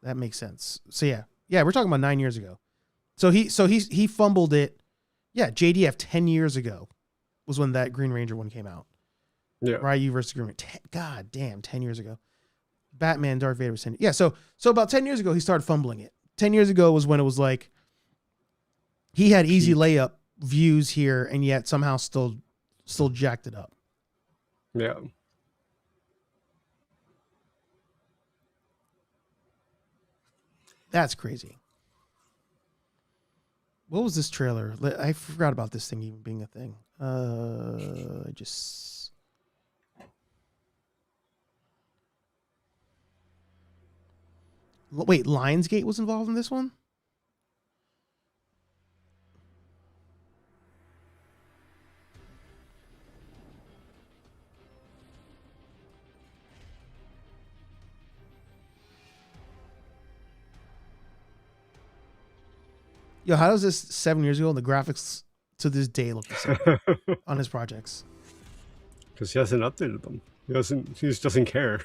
That makes sense. So yeah, we're talking about 9 years ago. So he fumbled it. Yeah, JDF 10 years ago was when that Green Ranger one came out. Yeah. Ryu versus Green Ranger. God damn, 10 years ago. Batman, Darth Vader was 10. Yeah, so about 10 years ago he started fumbling it. 10 years ago was when it was like he had easy layup views here and yet somehow still jacked it up. Yeah. That's crazy. What was this trailer? I forgot about this thing even being a thing. Wait, Lionsgate was involved in this one? Yo, how does this 7 years ago and the graphics to this day look the same on his projects? Because he hasn't updated them. He just doesn't care.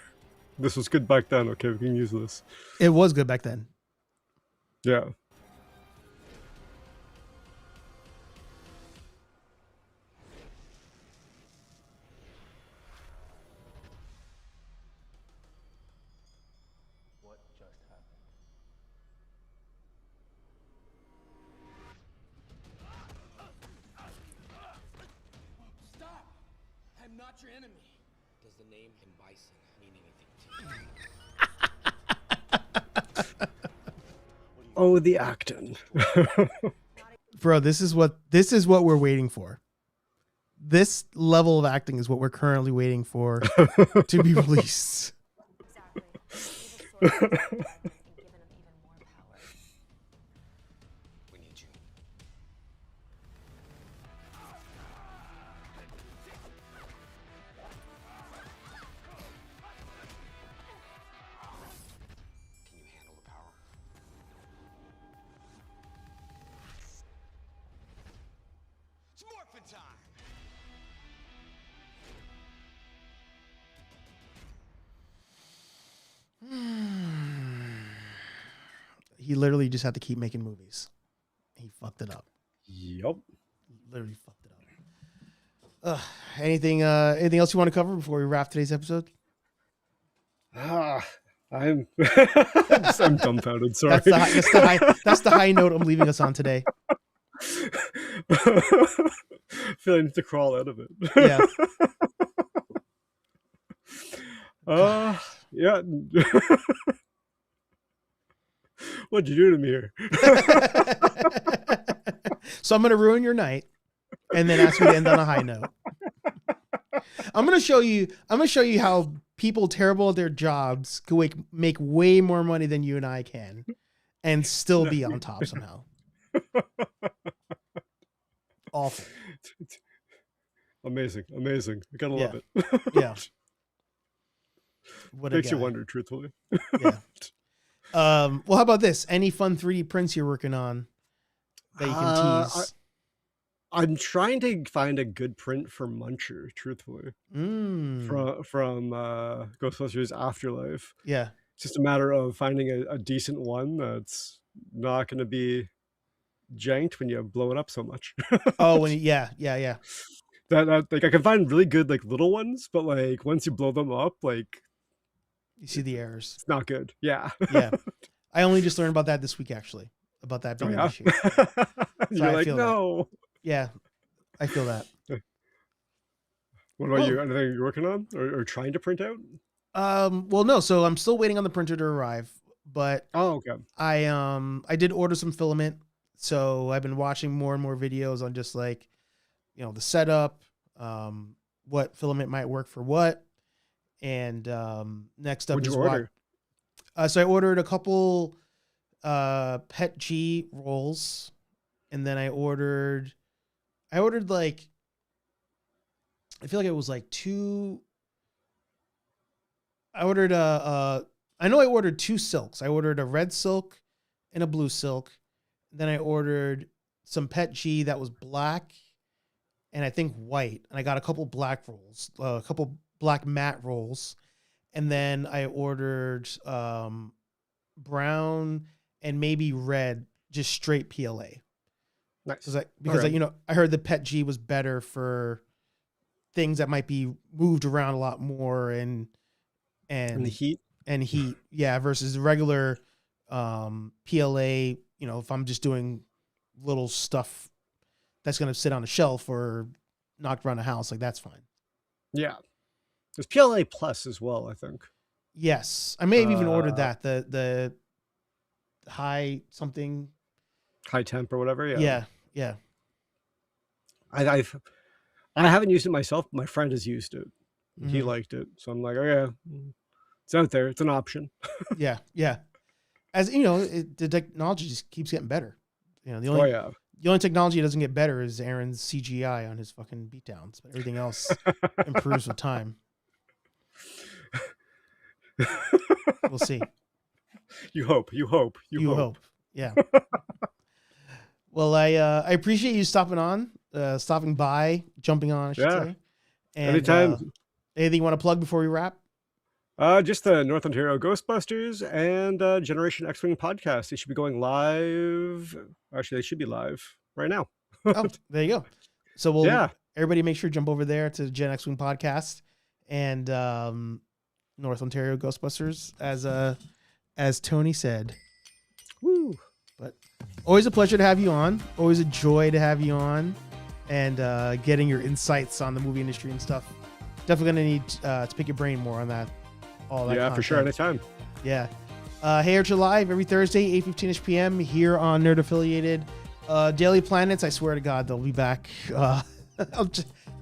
This was good back then. Okay, we can use this. It was good back then. Yeah. What just happened? Stop! I'm not your enemy. Does the name and bison mean anything to you? Oh, the acting. Bro, this is what we're waiting for. This level of acting is what we're currently waiting for to be released. We need you. Can you handle the power? It's morphin' time! He literally just had to keep making movies. He fucked it up. Yup. Literally fucked it up. Anything else you want to cover before we wrap today's episode? I'm dumbfounded. Sorry. That's the high note I'm leaving us on today. I feel I need to crawl out of it. Yeah. Yeah. What'd you do to me here? So I'm gonna ruin your night, and then ask you to end on a high note. I'm gonna show you how people terrible at their jobs can make way more money than you and I can, and still be on top somehow. Awful. Amazing. I gotta love it. Yeah. What makes you wonder, truthfully. Yeah. Well, how about this? Any fun 3D prints you're working on that you can tease? I'm trying to find a good print for Muncher, truthfully. From Ghostbusters Afterlife. Yeah. It's just a matter of finding a decent one that's not going to be janked when you blow it up so much. Oh, yeah. That like I can find really good like little ones, but like once you blow them up, like you see the errors. It's not good. Yeah. Yeah. I only just learned about that this week, actually, about that being an issue. So You're like, no. That. Yeah, I feel that. What about you? Anything you're working on or trying to print out? Well, no. So I'm still waiting on the printer to arrive, but okay. I did order some filament, so I've been watching more and more videos on just like, the setup, what filament might work for what. And next up What'd is you order? So I ordered a couple PET G rolls, and then I ordered like, I feel like it was like two. I ordered I know I ordered 2 silks. I ordered a red silk and a blue silk. Then I ordered some Pet G that was black and I think white. And I got a couple black rolls, a couple black matte rolls. And then I ordered brown and maybe red, just straight PLA. Nice. Because I heard the Pet G was better for things that might be moved around a lot more and the heat. And heat, yeah, versus the regular PLA. If I'm just doing little stuff that's gonna sit on a shelf or knocked around a house, like that's fine. Yeah, there's PLA Plus as well, I think. Yes, I may have even ordered that the high something, high temp or whatever. Yeah. I haven't used it myself, but my friend has used it. Mm-hmm. He liked it, so I'm like, oh yeah, it's out there. It's an option. Yeah. As you know, the technology just keeps getting better. The only technology that doesn't get better is Aaron's CGI on his fucking beatdowns, but everything else improves with time. We'll see. You hope. Yeah. Well, I appreciate you stopping by, jumping on, I should say. And, anytime. Anything you want to plug before we wrap? Just the North Ontario Ghostbusters and Generation X-Wing podcast. They should be going live. Actually, they should be live right now. Oh, there you go. So everybody make sure to jump over there to Gen X-Wing podcast and North Ontario Ghostbusters, as Tony said. Woo! But always a pleasure to have you on. Always a joy to have you on, and getting your insights on the movie industry and stuff. Definitely gonna need to pick your brain more on that. All that. Yeah, for sure. Anytime. Yeah. HeyArcher Live every Thursday, 8:15ish p.m. here on Nerd Affiliated. Daily Planets, I swear to God, they'll be back. I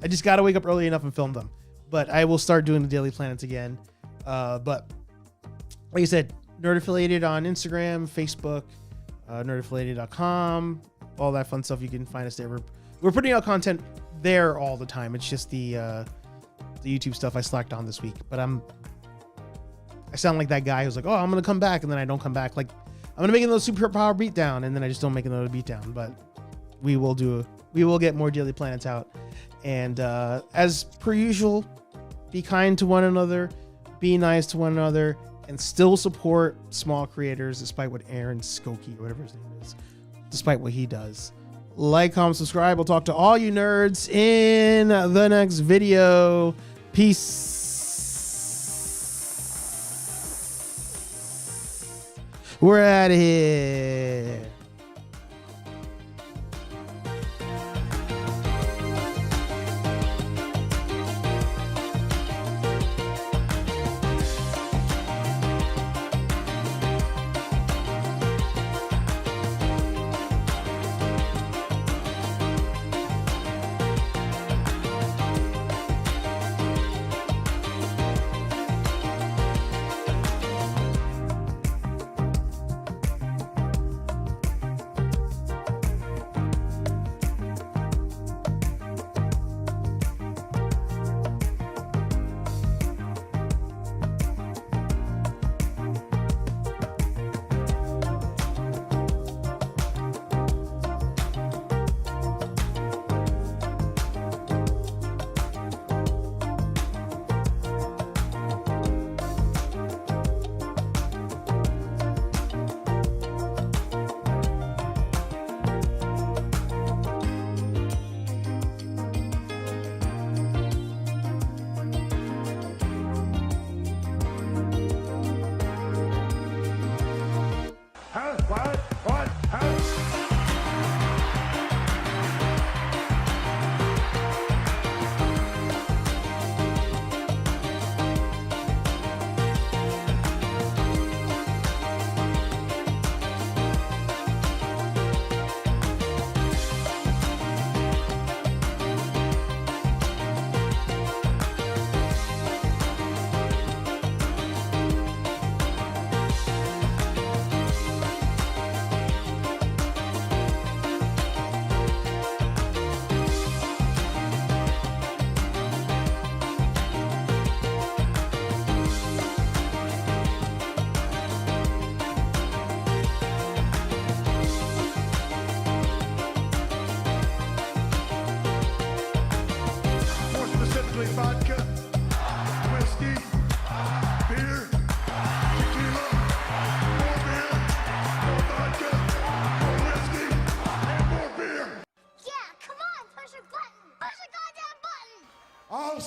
just got to wake up early enough and film them. But I will start doing the Daily Planets again. But like I said, Nerd Affiliated on Instagram, Facebook, nerdaffiliated.com, all that fun stuff. You can find us there. We're putting out content there all the time. It's just the YouTube stuff I slacked on this week. But I sound like that guy who's like, oh, I'm going to come back. And then I don't come back. Like, I'm going to make another superpower beatdown. And then I just don't make another beatdown. But we will get more Daily Planets out. And as per usual, be kind to one another, be nice to one another, and still support small creators despite what Aaron Skokie, or whatever his name is, despite what he does. Like, comment, subscribe. We'll talk to all you nerds in the next video. Peace. We're out of here.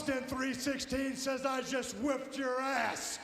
Austin 316 says I just whipped your ass.